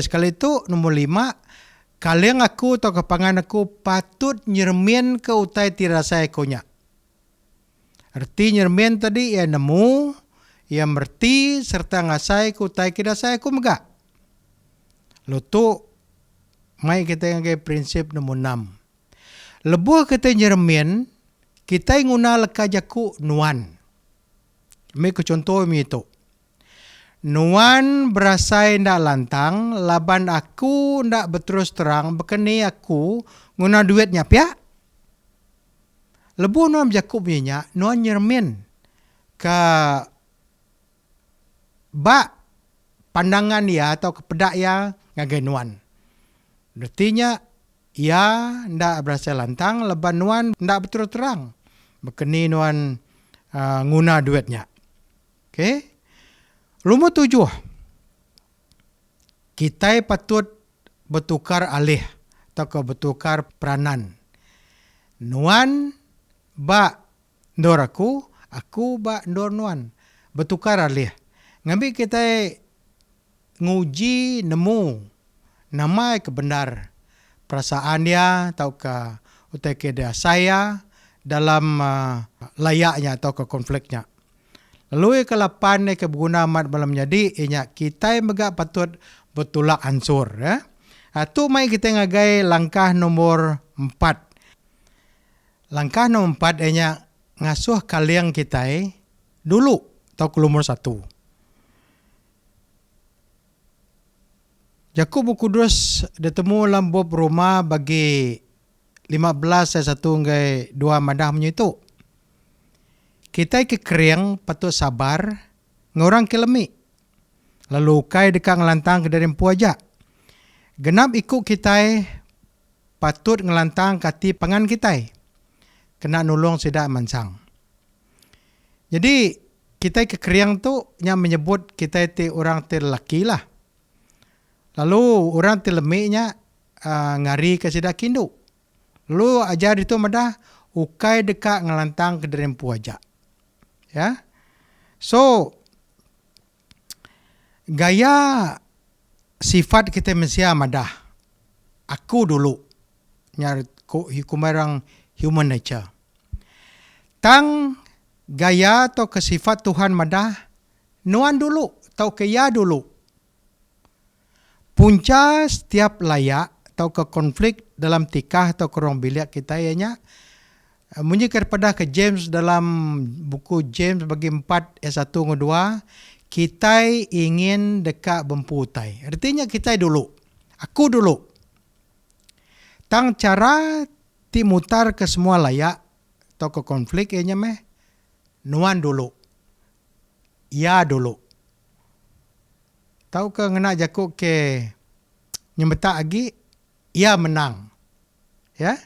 Speaker 6: Sekali itu nomor 5, kalian aku atau kepangan aku patut nyermin ke utai tidak saya konyak. Arti nyermin tadi ya nemu, ya merti serta ngasai ku utai tidak saya ku megak. Lo tu mai kita ngagai prinsip nomor 6. Lebuh kita nyermin, kita nguna leka jaku nuan. Mai ku contoh mi itu. Nuan berasai ndak lantang, laban aku ndak berterus terang, bekeni aku nguna duitnya pia. Lebuh nuan jaku punya, nuan nyermin ke bak pandangan ya atau kepedak ya ngagai nuan. Artinya ya ndak berasai lantang, laban nuan ndak berterus terang, bekeni nuan nguna duitnya. Okay. Lumur 7. Kita patut bertukar alih atau bertukar peranan. Nuan ba ndor aku ba ndor nuan. Bertukar alih. Ngambil kita nguji nemu nama kebenar perasaan dia atau ke utai dia saya dalam layaknya atau ke konfliknya. Lalu ke-8 ke berguna amat malam jadi inya kita megak patut betulak ansur ya. Tu mai kita ngagai langkah nomor 4. Langkah nomor 4 inya ngasuh kalian kita dulu atau ke nomor 1. Yakub Kudus ditemu dalam bab Roma bagi 15 ayat 1 hingga 2 madah punya itu. Kita kekering patut sabar, ngorang kelemi. Lalu kai dekat ngelantang ke dari empu aja. Genap ikut kita patut ngelantang kati pangan kita. Kena nulung sidak mansang. Jadi kita kekering tu yang menyebut kita ti orang ti lelaki lah. Lalu orang ti lemiknya ngari ke sidak kindu. Lalu ajar itu madah ukai dekat ngelantang ke dari empu aja. Ya, so gaya sifat kita manusia madah. Aku dulu nyari hukumarang human nature. Tang gaya atau kesifat Tuhan madah nuan dulu atau kaya dulu. Punca setiap layak atau ke konflik dalam tikah atau kerong bilik kita ianya menyikir pada ke James dalam buku James bagi 4 ayat 1 ke 2, kita ingin dekat bemputai. Artinya kita dulu. Aku dulu. Tang cara timutar ke semua layak atau ke konflik ianya nuan dulu. Ya dulu. Tahu ke ngena jakuk ke nyembetak lagi, ya menang. Ya.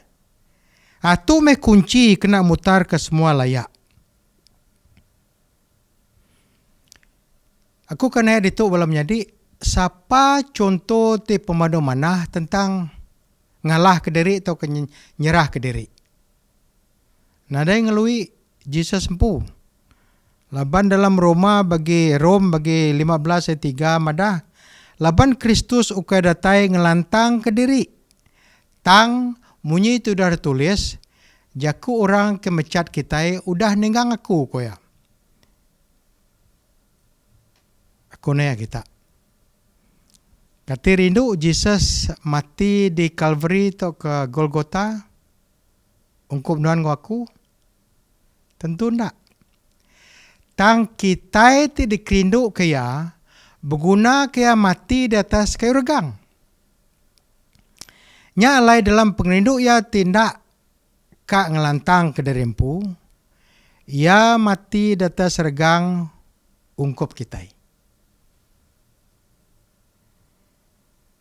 Speaker 6: Tu kunci kena mutar ke semua layak. Aku kena itu belum jadi siapa contoh ti pemadu manah tentang ngalah ke diri atau nyerah ke diri. Nadai ngelui Jesus sempu. Laban dalam Rom bagi 15 ayat 3 madah. Laban Kristus ukai datai ngelantang ke diri. Tang munyi itu dah tulis, jaku orang kemecat kita udah nenggang aku koya. Aku naya kita. Kati rindu Jesus mati di Calvary atau ke Golgota, ungkup nuan aku? Tentu ndak. Tang kita itu dikerindu kaya, berguna kaya mati di atas kayu regang. Nya alai dalam pengerindu ya tindak kak ngelantang ke dari empu, Ia mati data sergang ungkop kita.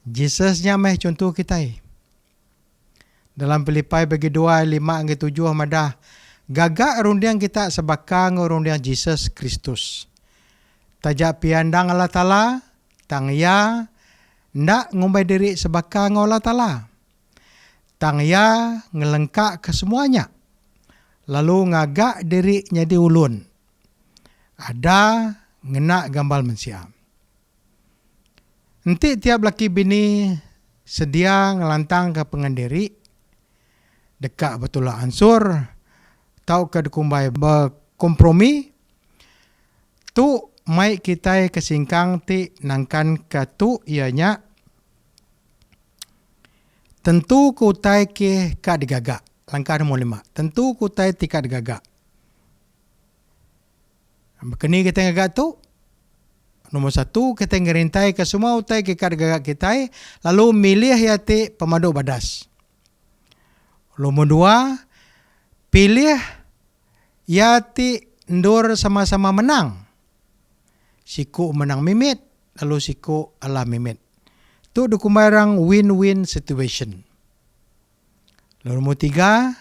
Speaker 6: Jesusnya meh contoh kita. Dalam Filipai bagi 2, 5, 7 madah. Gagak rundiang kita sebakang rundiang Jesus Kristus. Tajak piandang Allah Ta'ala, tang ya, ndak ngumbai diri sebakang Allah Ta'ala. Tang ya ngelengkak ke semuanya. Lalu ngagak diri nyadi ulun. Ada ngena gambal mensia. Nanti tiap laki bini sedia ngelantang ke pengandiri. Dekat betul lah ansur. Tau ke dekumbai berkompromi. Tu mai kita kesingkang ti nangkan ke tu ianya. Tentu kutai ke ka digagak. Langkah nombor 5. Tentu kutai tika digagak. Kini kita ngagak tu. Nombor 1, kita ngerintai ke semua utai ke ka digagak kita. Lalu milih yati pemadu badas. Nombor 2, pilih yati ndur sama-sama menang. Siku menang mimit. Lalu siku ala mimit. Tu dukumarang win-win situation. Nomor 3,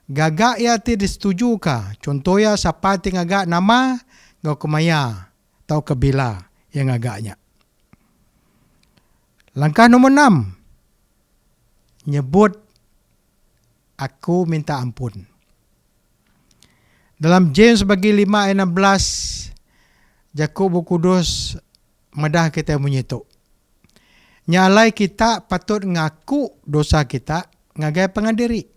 Speaker 6: gagak ya ti disetuju ka. Contoh ya sapati ngagak nama ngau kemaya tau kabila yang ngagaknya. Langkah nomor 6, nyebut aku minta ampun. Dalam James bagi 5 ayat 16, Yakub Kudus madah kita menyitu. Nyalai kita patut ngaku dosa kita ngagai pengandiri.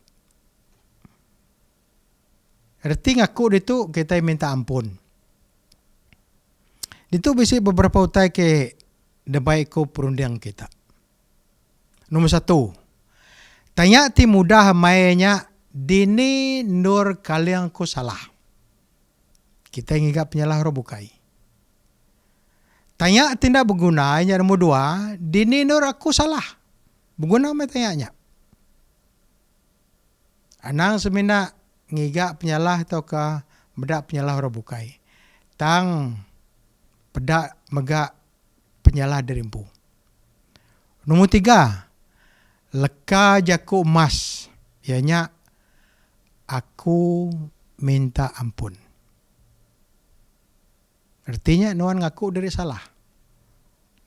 Speaker 6: Arti ngaku itu kita minta ampun. Itu bisa beberapa utai ke debai ko perundiang kita. Nomor 1. Tanya ti mudah mainnya dini nur kalian ko salah. Kita ngigap penyalah robukai. Tanya tindak berguna. Yang nomor 2. Dini nur aku salah. Berguna mai tanyanya. Anang semina ngigak penyalah atau ke bedak penyalah robukai. Tang pedak megak penyalah derimpu. Nomor 3. Leka jaku emas. Ianya aku minta ampun. Artinya nuan ngaku dari salah.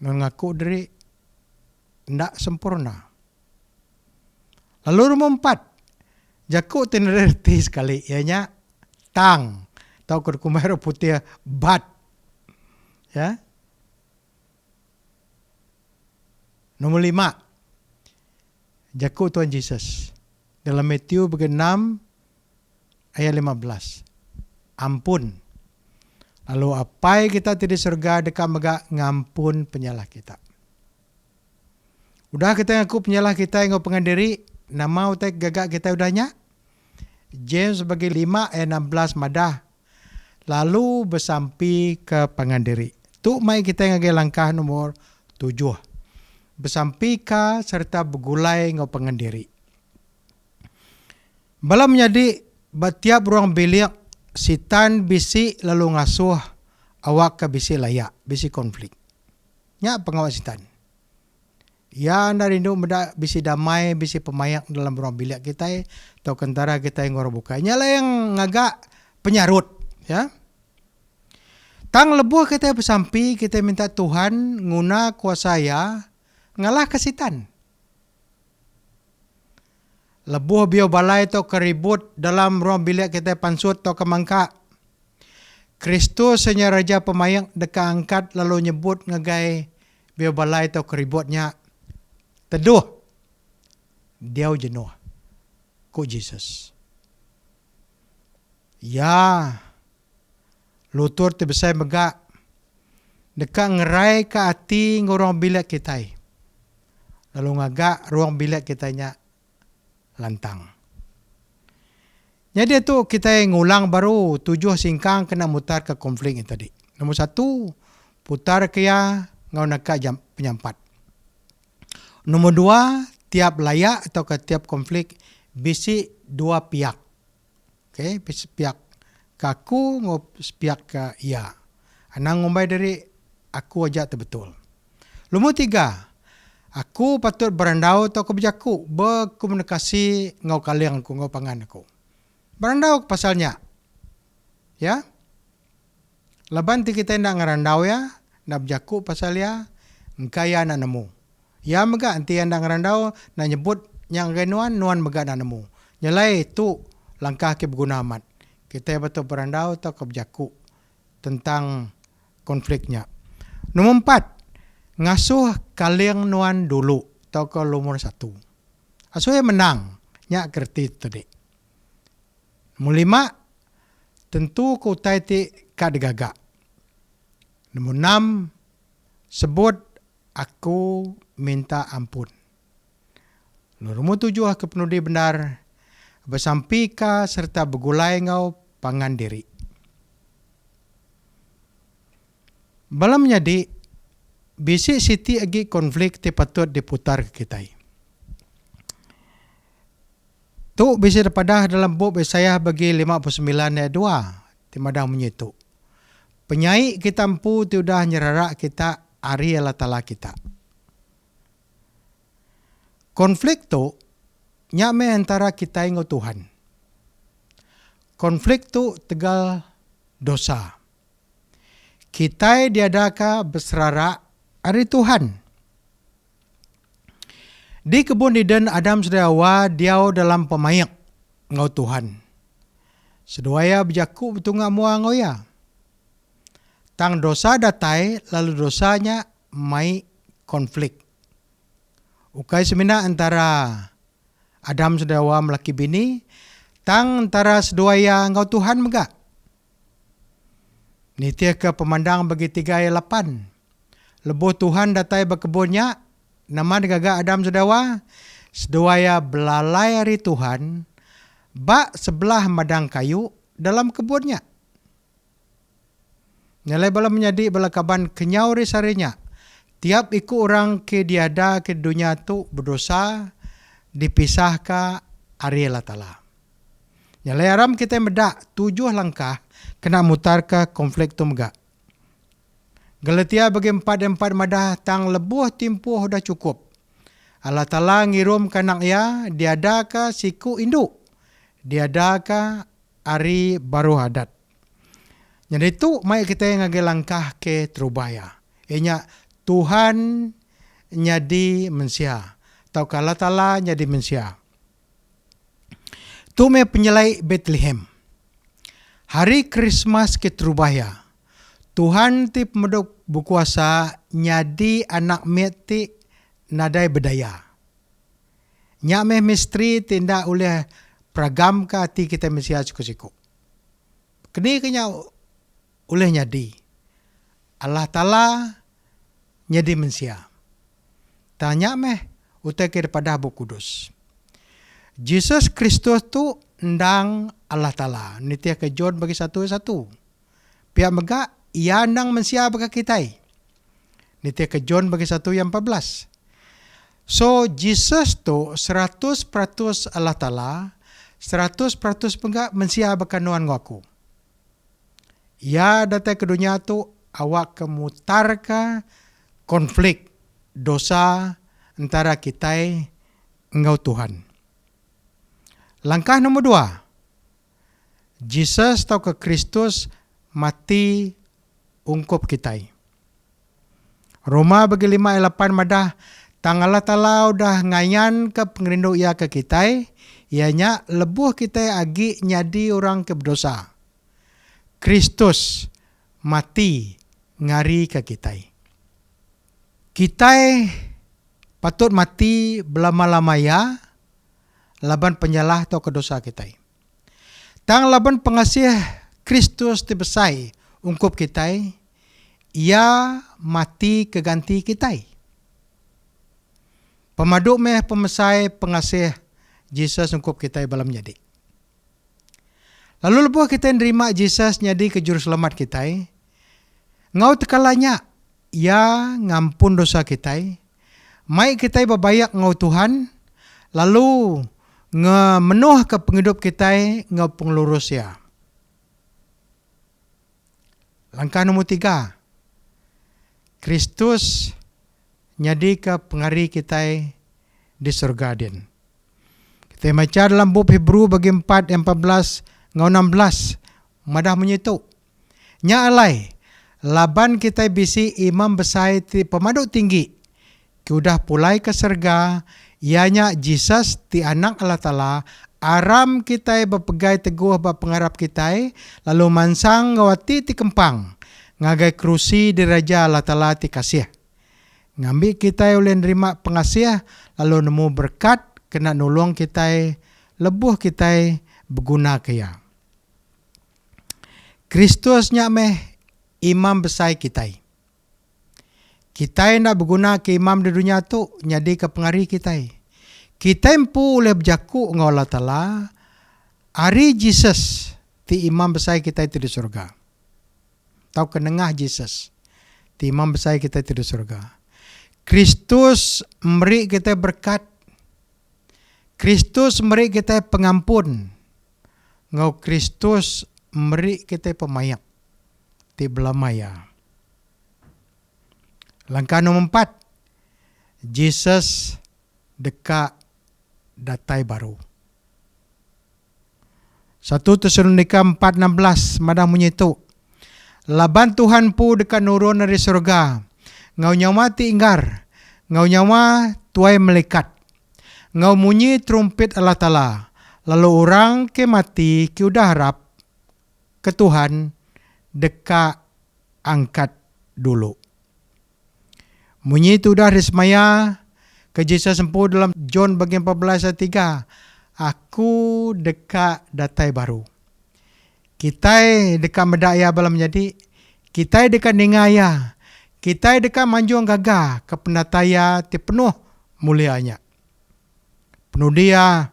Speaker 6: Nuan ngaku dari ndak sempurna. Lalu nomor 4. Jaku tenerti sekali. Ianya tang. Tahu kerkumero putih bat. Ya. Nomor 5. Jaku Tuhan Yesus. Dalam Matius bagi 6 ayat 15. Ampun. Lalu apa kita di surga dekat megak ngampun penyalah kita. Udah kita ngaku penyalah kita yang pengandiri. Nama utai gagak kita udahnya. James bagi 5 ayat 16 madah. Lalu bersampi ke pengandiri. Tu mai kita ngagai langkah nomor 7. Bersampi ka serta bergulai ngau pengandiri. Bala menjadi batiap ruang bilik sitan bisi lalu ngasuh awak ke bisi layak, bisi konflik. Nya pengawal sitan. Ya anda rindu meda bisi damai, bisi pemayak dalam ruang bilik kita atau kentara kita yang ngoro bukanya lah yang ngagak penyarut, ya. Tang lebuh kita bersampi, kita minta Tuhan nguna kuasa ya ngalah kesitan. Lebuh bio balai atau keribut dalam ruang bilik kita pansut atau kemangka. Kristus hanya raja pemayak dekat angkat lalu nyebut ngagai bio balai atau keributnya. Teduh. Dia jenuh. Ku Jesus. Ya. Lutur terbesar megak. Dekat ngerai ke hati ngorong bilik kita. Lalu ngagak ruang bilik kitanya lantang. Jadi itu kita ngulang baru 7 singkang kena mutar ke konflik ini tadi. Nomor 1, putar kaya ngau nak jam penyampat. Nomor 2, tiap layak atau ke tiap konflik bisi 2 pihak. Okey, bisi pihak ke aku ngau piak ke ia. Anang ngumbai dari aku aja terbetul. Lumur 3, aku patut berandau atau kebijaku berkomunikasi ngau kaliang aku, ngau pangan aku. Berandau pasalnya. Ya. Laban ti kita nak ngerandau ya, nak berjaku pasal ya, engkaya nak nemu. Ya mega anti yang nak ngerandau, nak nyebut yang nuan mega nak nemu. Nyalai itu langkah ke berguna amat. Kita betul berandau atau ke berjaku tentang konfliknya. Nombor 4, ngasuh kaliang nuan dulu atau ke nomor 1. Asuh yang menang, nyak kerti tadi. Nomor 5, tentu kau taiti kad gagak. Nomor 6, sebut aku minta ampun. Nomor 7, aku penudi benar bersampika serta bergulai ngau pangan diri. Balam jadi bisi siti agi konflik ti patut diputar ke kita. Tu bisa daripada dalam buku Yesaya bagi 59 ayat 2 ti madah menyitu. Penyai kita empu ti udah nyerarak kita ari Allah Ta'ala kita. Konflik tu nyame antara kita dengan Tuhan. Konflik tu tegal dosa. Kita diadaka berserara ari Tuhan. Di kebun Eden Adam sedawa diau dalam pemayak ngau Tuhan. Seduaya berjaku betungga mua ngau ya. Tang dosa datai lalu dosanya mai konflik. Ukai semina antara Adam sedawa melaki bini, tang antara seduaya ngau Tuhan mega. Nitia ke pemandang bagi 3 ayat 8. Lebuh Tuhan datai berkebunnya, nama gaga Adam sedawa, seduaya belalai hari Tuhan, bak sebelah madang kayu dalam kebunnya. Nyalai bala menjadi bala kaban kenyau risarinya. Tiap iku orang ke diada ke dunia tu berdosa, dipisah ke ari Allah Ta'ala. Nyalai aram kita medak 7 langkah kena mutar ke konflik tu mega. Galatia bagi 4 madah tang lebuh timpuh dah cukup. Allah Ta'ala ngirum kanak ya, diada ke siku induk. Diada ke ari baru hadat. Jadi itu mai kita yang ngagi langkah ke terubaya. Ianya Tuhan nyadi mensia. Atau Allah Ta'ala nyadi mensia. Tu me penyelai Bethlehem. Hari Krismas ke terubaya. Tuhan ti pemeduk berkuasa nyadi anak meti nadai bedaya. Nyak meh misteri tindak oleh peragam ke hati kita mensia siku-siku. Kini kenya oleh nyadi. Allah Ta'ala nyadi mensia. Tanya meh utai daripada Abu Kudus. Yesus Kristus tu ndang Allah Ta'ala. Nitia ke John bagi 1:1. Pihak mega ia ndang mensia bagi kita. Nitia ke John bagi 1:14. So Jesus tu 100% Allah Ta'ala, 100% mega mensia bagi nuan ngaku. Ya datang ke dunia tu awak kemutar ke konflik dosa antara kita engkau Tuhan. Langkah nomor 2. Jesus atau ke Kristus mati ungkup kita. Roma bagi 5 ayat 8 madah tang Allah Ta'ala udah ngayan ke pengerindu ia ke kita, ianya lebuh kita agi nyadi orang ke berdosa. Kristus mati ngari ke kita. Kita patut mati belama-lama ya laban penyalah atau kedosa kita. Tang laban pengasih Kristus dibesai ungkup kita, ia mati keganti kita. Pemaduk meh pemesai pengasih Jesus ungkup kita balam jadi. Lalu lepas kita nerima Jesus jadi ke juru selamat kita, ngau tekalanya, ia ngampun dosa kita, mai kita berbayak ngau Tuhan, lalu menuh ke penghidup kita ngau penglurus ya. Langkah nombor 3. Kristus nyadi ke pengari kita di surga din. Kita baca dalam buku Hebrew bagi 4 yang 14 ngau 16 madah menyitu. Nya alai laban kita bisi imam besar ti pemaduk tinggi. Kudah pulai ke surga, ianya Jesus ti anak Allah Ta'ala, aram kita berpegai teguh berpengarap kita, lalu mansang ngawati ti kempang, ngagai kerusi di Raja Allah Ta'ala ti kasih. Ngambil kita oleh nerima pengasih, lalu nemu berkat, kena nolong kita, lebuh kita berguna kaya. Kristus nyameh imam besar kita. Kita nak berguna ke imam di dunia tu, nyadi ke pengari kita. Kita empu oleh berjaku dengan Allah Ta'ala, hari Jesus, ti imam besar kita itu di surga. Tahu kenengah Jesus, ti imam besar kita itu di surga. Kristus memberi kita berkat. Kristus memberi kita pengampun. Ngau Kristus memberi kita pemayak. Ti belamaya. Langkah nombor 4. Jesus dekat datai baru. 1 Tesalonika 4:16 madah menyitu. Laban Tuhan pu dekat nurun dari surga. Ngau nyawa ti inggar. Ngau nyawa tuai melekat. Ngau munyi trumpet Allah Ta'ala. Lalu orang ke mati ki udah harap ke Tuhan dekat angkat dulu. Munyi itu dah rismaya ke Jesus sempuh dalam John bagian 14 ayat 3. Aku dekat datai baru. Kita dekat medaya balam jadi. Kita dekat ningaya. Kita dekat manjuang gagah ke penataya ti penuh mulianya. Penuh dia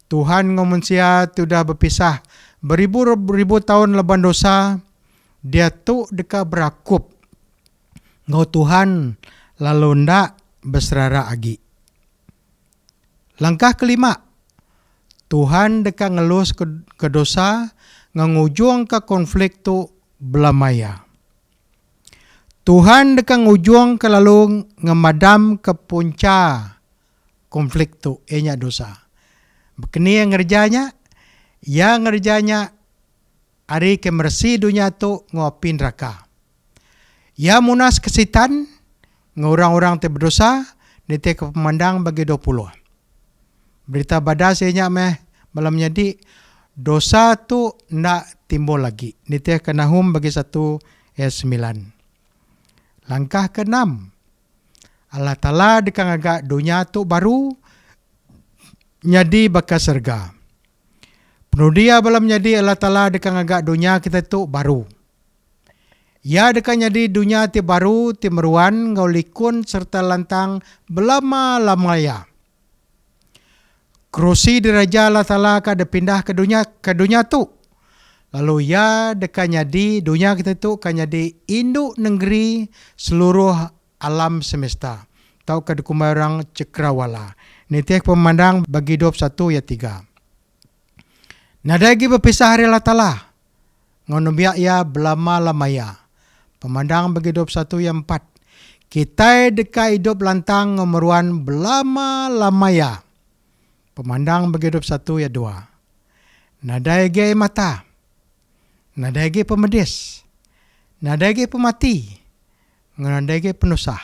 Speaker 6: Tuhan ngomonsia tu dah berpisah beribu-ribu tahun leban dosa. Dia tu dekat berakup. Ngau Tuhan lalu ndak berserara agi. Langkah kelima, Tuhan dekat ngelus ke dosa, ngujung ke konflik tu belamaya. Tuhan dekat ngujung ke lalu ngemadam ke punca konflik tu enya dosa. Bekeni yang ngerjanya, hari kemersi dunia tu ngopin neraka. Ya munas kesitan, orang-orang te berdosa, nite ke pemandang bagi 20. Berita badas ianya malam jadi dosa tu ndak timbul lagi. Nite ke Nahum bagi 1 ayat 9. Langkah ke-6. Allah Ta'ala dekang agak dunia tu baru nyadi baka surga. Penuh dia balam jadi Allah Ta'ala dekang agak dunia kita tu baru. Ya dekat jadi dunia ti baru ti meruan ngau likun serta lantang belama-lamaya. Kerusi di Raja Allah Ta'ala kada pindah ke dunia tu. Lalu ya dekat jadi dunia kita tu kan jadi induk negeri seluruh alam semesta. Tahu ke dukumai orang cekrawala. Ini pemandang bagi 21 ayat 3. Nada lagi berpisah hari Allah Ta'ala. Ngau nubiak ya belama-lamaya. Pemandang bagi 21 yang 4. Kita dekat hidup lantang ngomeruan belama-lamaya. Pemandang bagi 21 yang 2. Nada lagi mata. Nada lagi pemedis. Nada lagi pemati. Nada lagi penusah.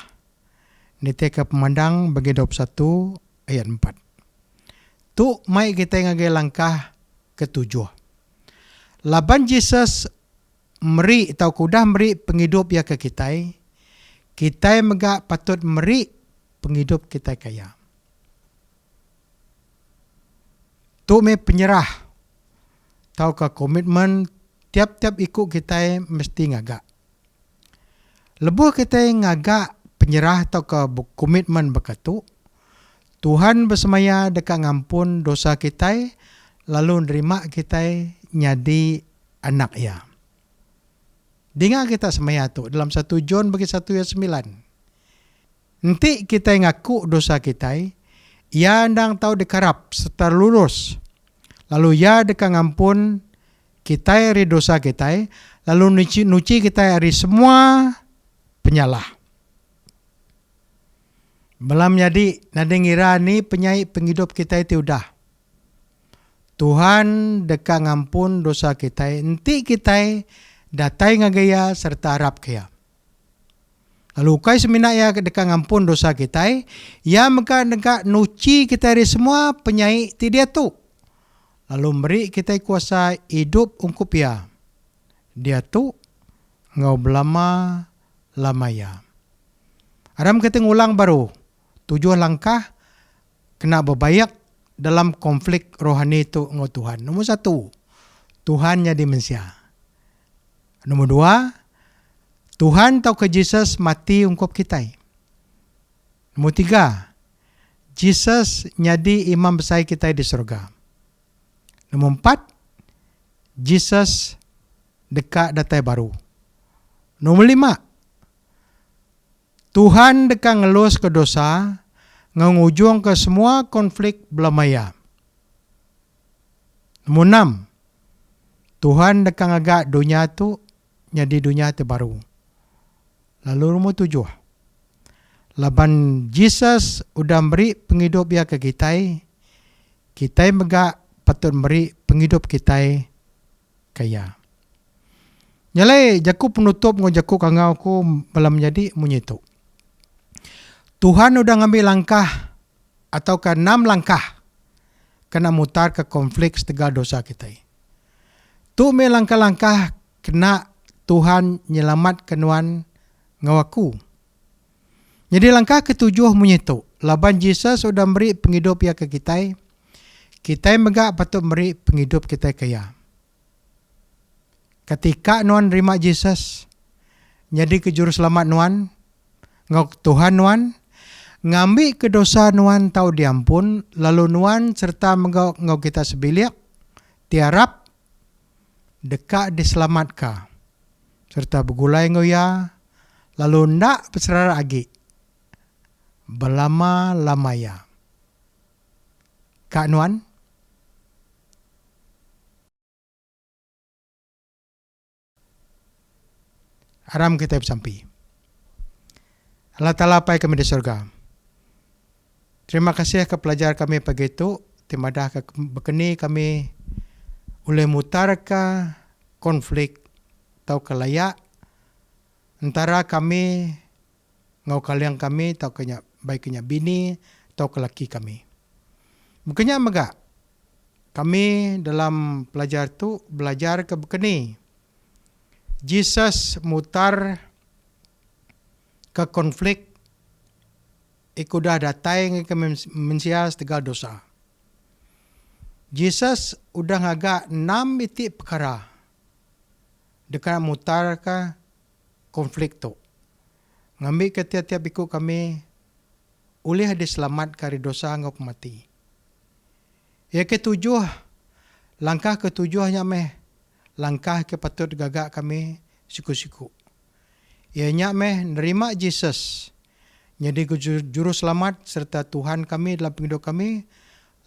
Speaker 6: Ini teka pemandang bagi 21 ayat 4. Tu mai kita ngagai langkah ke-7. Laban Jesus meri atau kudah meri penghidup ya ke kita megak patut meri penghidup kita kaya. Tu me penyerah tau ke komitmen tiap-tiap ikut kita mesti ngagak. Lebuh kita ngagak penyerah tau ke komitmen bekatu. Tuhan bersemaya dekat ngampun dosa kita lalu nerima kita nyadi anak ya. Dengar kita semaya tu dalam 1 John bagi 1 ayat 9. Nanti kita ngaku dosa kita, ia ndang tahu dekarap serta lurus. Lalu ia dekat ngampun kita dari dosa kita, lalu nuci kita dari semua penyalah. Belam jadi nade ngira ni penyai penghidup kita itu udah. Tuhan deka ngampun dosa kita, enti kita datai ngagaya serta harap kaya. Lalu kai semina ya deka ngampun dosa kita, ya maka deka nuci kita dari semua penyai ti dia tu. Lalu beri kita kuasa hidup ungkup ya. Dia tu ngau belama lamaya. Adam kita ngulang baru 7 langkah kena berbayak dalam konflik rohani itu ngau Tuhan. Nomor 1, Tuhan jadi manusia. Nomor 2, Tuhan tahu ke Jesus mati ungkup kita. Nomor 3, Jesus jadi imam besar kita di surga. Nomor 4, Jesus dekat datai baru. Nomor 5, Tuhan dekat ngelus ke dosa, ngujung ke semua konflik belamaya. Nomor 6, Tuhan dekat ngagak dunia tu jadi dunia terbaru. Lalu nomor 7, laban Jesus udah beri penghidup ya ke kita megak patut beri penghidup kita kaya. Nyalai jaku penutup ngajaku kangau ku malam jadi munyitu. Tuhan udah ngambil langkah atau ke 6 langkah kena mutar ke konflik setega dosa kita. Tu me langkah-langkah kena Tuhan nyelamat kenuan ngawaku. Jadi langkah ke-7 munyitu. Laban Jesus udah beri penghidup ya ke kita megak patut beri penghidup kita kaya. Ketika nuan terima Jesus, jadi ke juru selamat nuan, ngau Tuhan nuan, ngambil ke dosa nuan tahu diampun, lalu nuan serta ngau kita sebiliak, tiarap, dekat diselamatkan, serta bergulai ngau ya, lalu ndak berserah lagi, belama-lamaya. Kak nuan, aram kita sampai. Allah Ta'ala pai kami di surga. Terima kasih ke pelajar kami pagi itu. Timadah ke bekeni kami oleh mutar ke konflik atau kelayak antara kami ngau kalian kami atau kenya baiknya bini atau kelaki kami. Bukannya megak. Kami dalam pelajar tu belajar ke bekeni. Jesus mutar ke konflik ikudah datai ke manusia setegal dosa. Jesus udah ngagak 6 itik perkara dekat mutar ke konflik tu. Ngambil ke tiap-tiap ikut kami oleh diselamat dari dosa ngau mati. Yang ke-7, langkah ke-7 hanya langkah ke patut gagak kami siku-siku. Ianya nerima Jesus jadi juru selamat serta Tuhan kami dalam penghidup kami,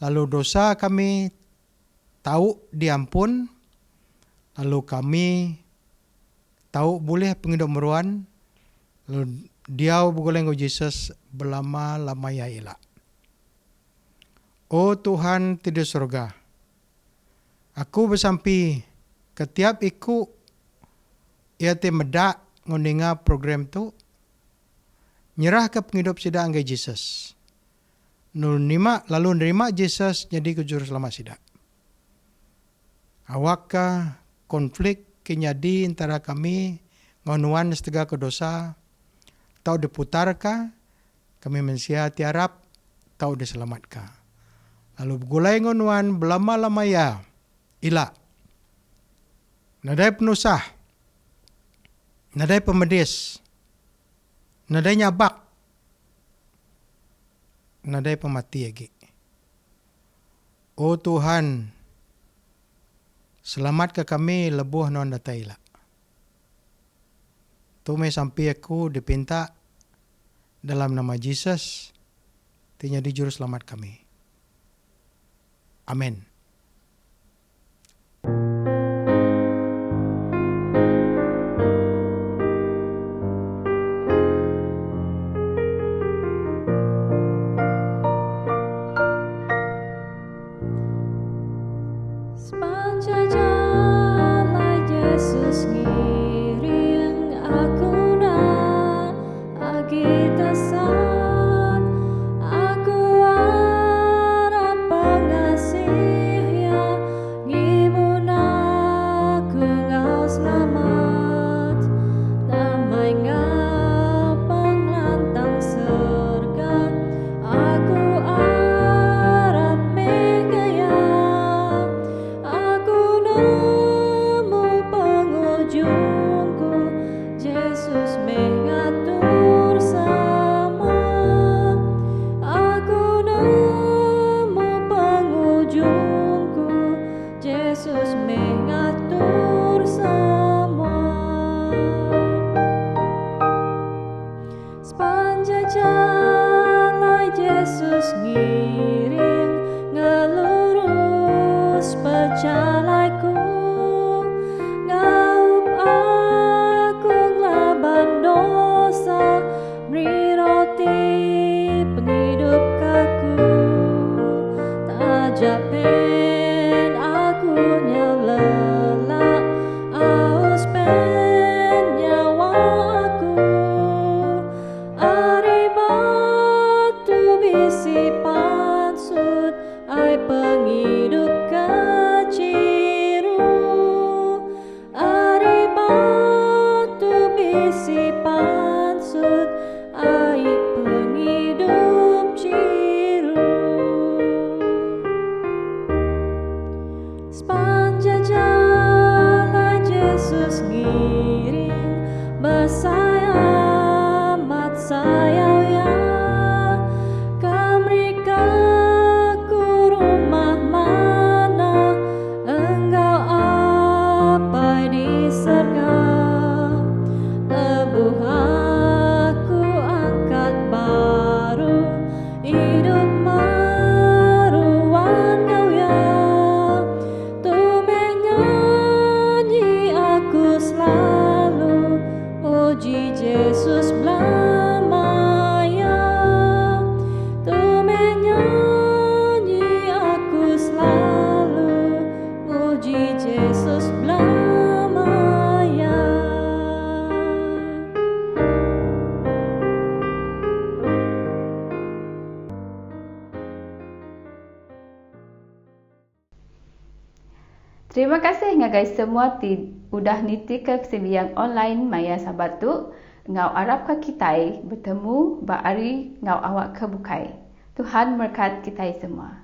Speaker 6: lalu dosa kami tahu diampun, lalu kami tahu boleh penghidup meruan, lalu dia boleh ngau Jesus belama-lamaya elak. Oh Tuhan di surga, aku bersampi ketiap iku ia medak ngondenga program tu nyerah ke penghidup sida anggai Jesus. Lalu nerima Jesus jadi ke juru selamat sida. Awakah konflik kenyadi antara kami ngonuan setega ke dosa tau diputarkah kami mensia tiarap tau diselamatkan. Lalu begulai ngonuan belama-lamaya ila. Nadai penusah, nadai pemedis, nadai nyabak, nadai pemati lagi. Oh Tuhan, selamat ke kami lebuh non datai lah. Tu me sampai aku dipinta dalam nama Jesus, tinya di juru selamat kami. Amin.
Speaker 1: Yesus mengatur semua. Sepanjang jalan Yesus ngiring ngelurus perjalaku, ngaup agung laban dosa, beri roti penghidup kaku, tajak pen aku nyelelak, aus pen nyawa aku, ari batu bisi pansut, ai penghidup keciru, ari batu bisi pansut, ai penghidup ciru. Sepanjang jalan Yesus ngiring bersaya amat sayang, kamrika ku rumah mana engkau apa di surga, tebuh aku angkat baru hidup maruan kau ya, tumeh nyanyi aku selalu puji Yesus belamanya, tumeh nyanyi aku selalu puji Yesus belamanya.
Speaker 2: Terima kasih guys semua udah niti ke sembiang online Maya Sabatu. Ngau Arab ke kita bertemu Ari ngau awak ke bukai. Tuhan berkat kita semua.